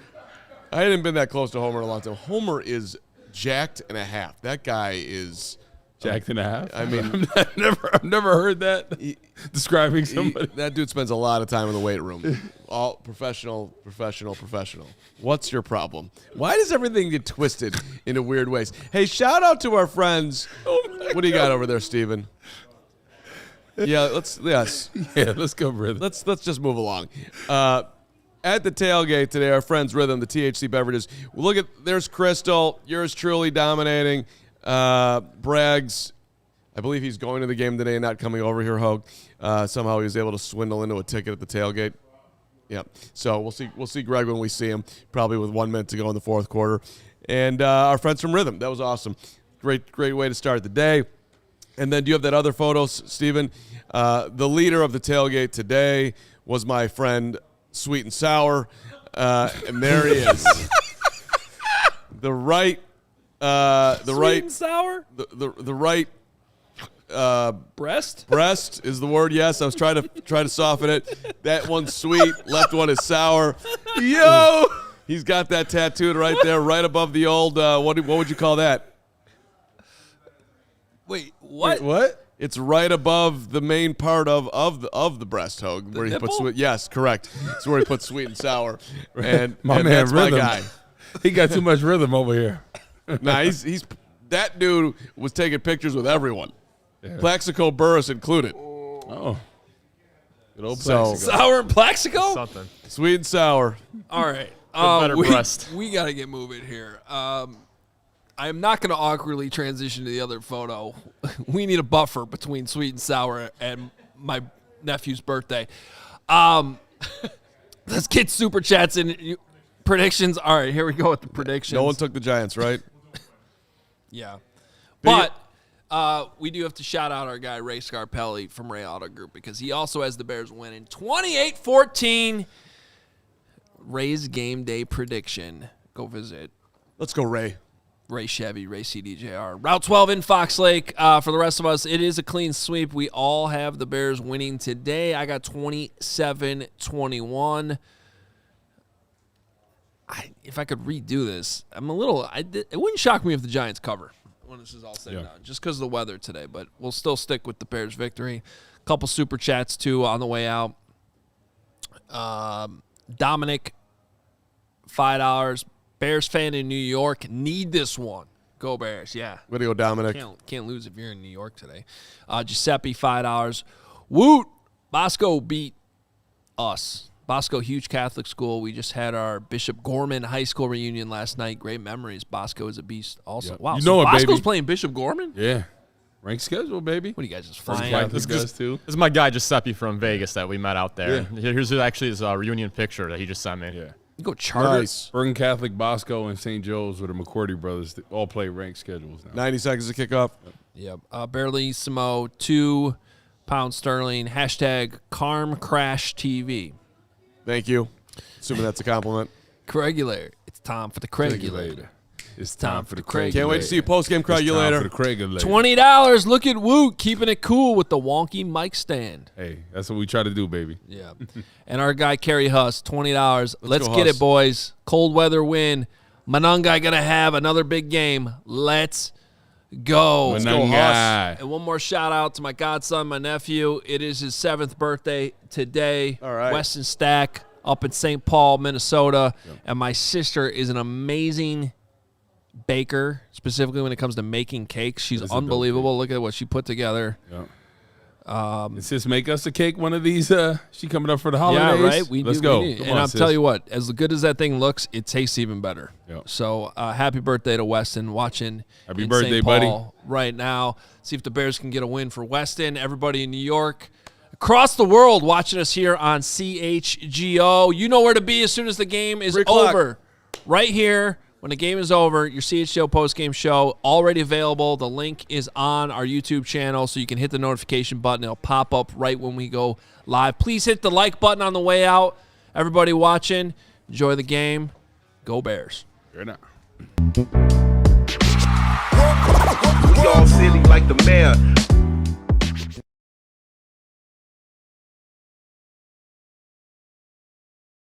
I hadn't been that close to Homer in a long time. Homer is jacked and a half. That guy is Jacked and a half? I mean, I've never heard that describing somebody. That dude spends a lot of time in the weight room. All professional. What's your problem? Why does everything get twisted into weird ways? Hey, shout out to our friends. What do you got over there, Steven? Yeah, let's go, brother. Let's just move along. At the tailgate today, our friends Rhythm, the THC beverages. Look at, there's Crystal, yours truly dominating. Braggs, I believe he's going to the game today and not coming over here, Hoge. Somehow he was able to swindle into a ticket at the tailgate. Yeah, so we'll see Greg when we see him, probably with 1 minute to go in the fourth quarter. And our friends from Rhythm, that was awesome. Great way to start the day. And then do you have that other photo, Steven? The leader of the tailgate today was my friend Sweet and Sour, and there he is. The right and sour? The right breast is the word. Yes, I was trying to soften it. That one's sweet, left one is sour. Yo, he's got that tattooed right there, right above the old. What would you call that? Wait, what? Wait, what? It's right above the main part of the breast, Hoge, where he puts sweet. Yes, correct. It's where he puts sweet and sour. And my man, that's Rhythm. my guy. He got too much rhythm over here. Nah, he's that dude was taking pictures with everyone, Yeah. Plaxico Burress included. Oh, good old So- Plaxico. Sour and Plaxico? Something. Sweet and sour. All right. better breast. We got to get moving here. I'm not going to awkwardly transition to the other photo. We need a buffer between sweet and sour and my nephew's birthday. Let's get super chats in. Predictions. All right, here we go with the predictions. No one took the Giants, right? Yeah. But we do have to shout out our guy, Ray Scarpelli from Ray Auto Group, because he also has the Bears winning 28-14. Ray's game day prediction. Go visit Let's go, Ray. Ray Chevy, Ray CDJR. Route 12 in Fox Lake. For the rest of us, it is a clean sweep. We all have the Bears winning today. I got 27-21. If I could redo this, I'm a little – it wouldn't shock me if the Giants cover when this is all said and done, just because of the weather today. But we'll still stick with the Bears victory. A couple super chats, too, on the way out. Dominic, $5. Bears fan in New York, need this one. Go Bears, yeah. Way to go, Dominic. Can't lose if you're in New York today. Giuseppe, $5. Woot, Bosco beat us. Bosco, huge Catholic school. We just had our Bishop Gorman High School reunion last night. Great memories. Bosco is a beast also. Yep. Wow, You know it, Bosco's baby. playing Bishop Gorman? Yeah. Ranked schedule, baby. What are you guys just First flying? Catholic guys, too. This is my guy Giuseppe from Vegas that we met out there. Yeah. Here's actually his reunion picture that he just sent me. Yeah. You go charter. Nice. Bergen Catholic, Bosco, and St. Joe's with the McCourty brothers all play ranked schedules now. 90 seconds to kick off. Yep. Barelissimo, £2 sterling. Hashtag CarmCrashTV. Thank you. Assuming that's a compliment. Craigulator. It's time for the Craigulator. It's time for the Craigulator. Can't wait to see you post-game Craigulator. It's time for the Craigulator. $20. Look at Woot keeping it cool with the wonky mic stand. Hey, that's what we try to do, baby. Yeah. And our guy, Kerry Huss, $20. Let's go, get Huss. it, boys. Cold weather win. Manungai going to have another big game. Let's go. Let's go, Huss. And one more shout out to my godson, my nephew. It is his 7th birthday today. All right. Weston Stack up in St. Paul, Minnesota. Yep. And my sister is an amazing baker, specifically when it comes to making cakes. She's unbelievable. Look at what she put together. Yep. Does sis make us a cake one of these? She coming up for the holidays? Yeah, right. Let's go. And Come on, I'll sis. tell you what, as good as that thing looks, it tastes even better. Yep. So happy birthday to Weston, watching Happy in birthday, St. buddy. Paul right now. See if the Bears can get a win for Weston. Everybody in New York, across the world, watching us here on CHGO. You know where to be as soon as the game is 3 o'clock. over. Right here. When the game is over, your CHGO postgame show already available. The link is on our YouTube channel, so you can hit the notification button. It'll pop up right when we go live. Please hit the like button on the way out. Everybody watching, enjoy the game. Go Bears. Fair enough. We all silly like the mayor.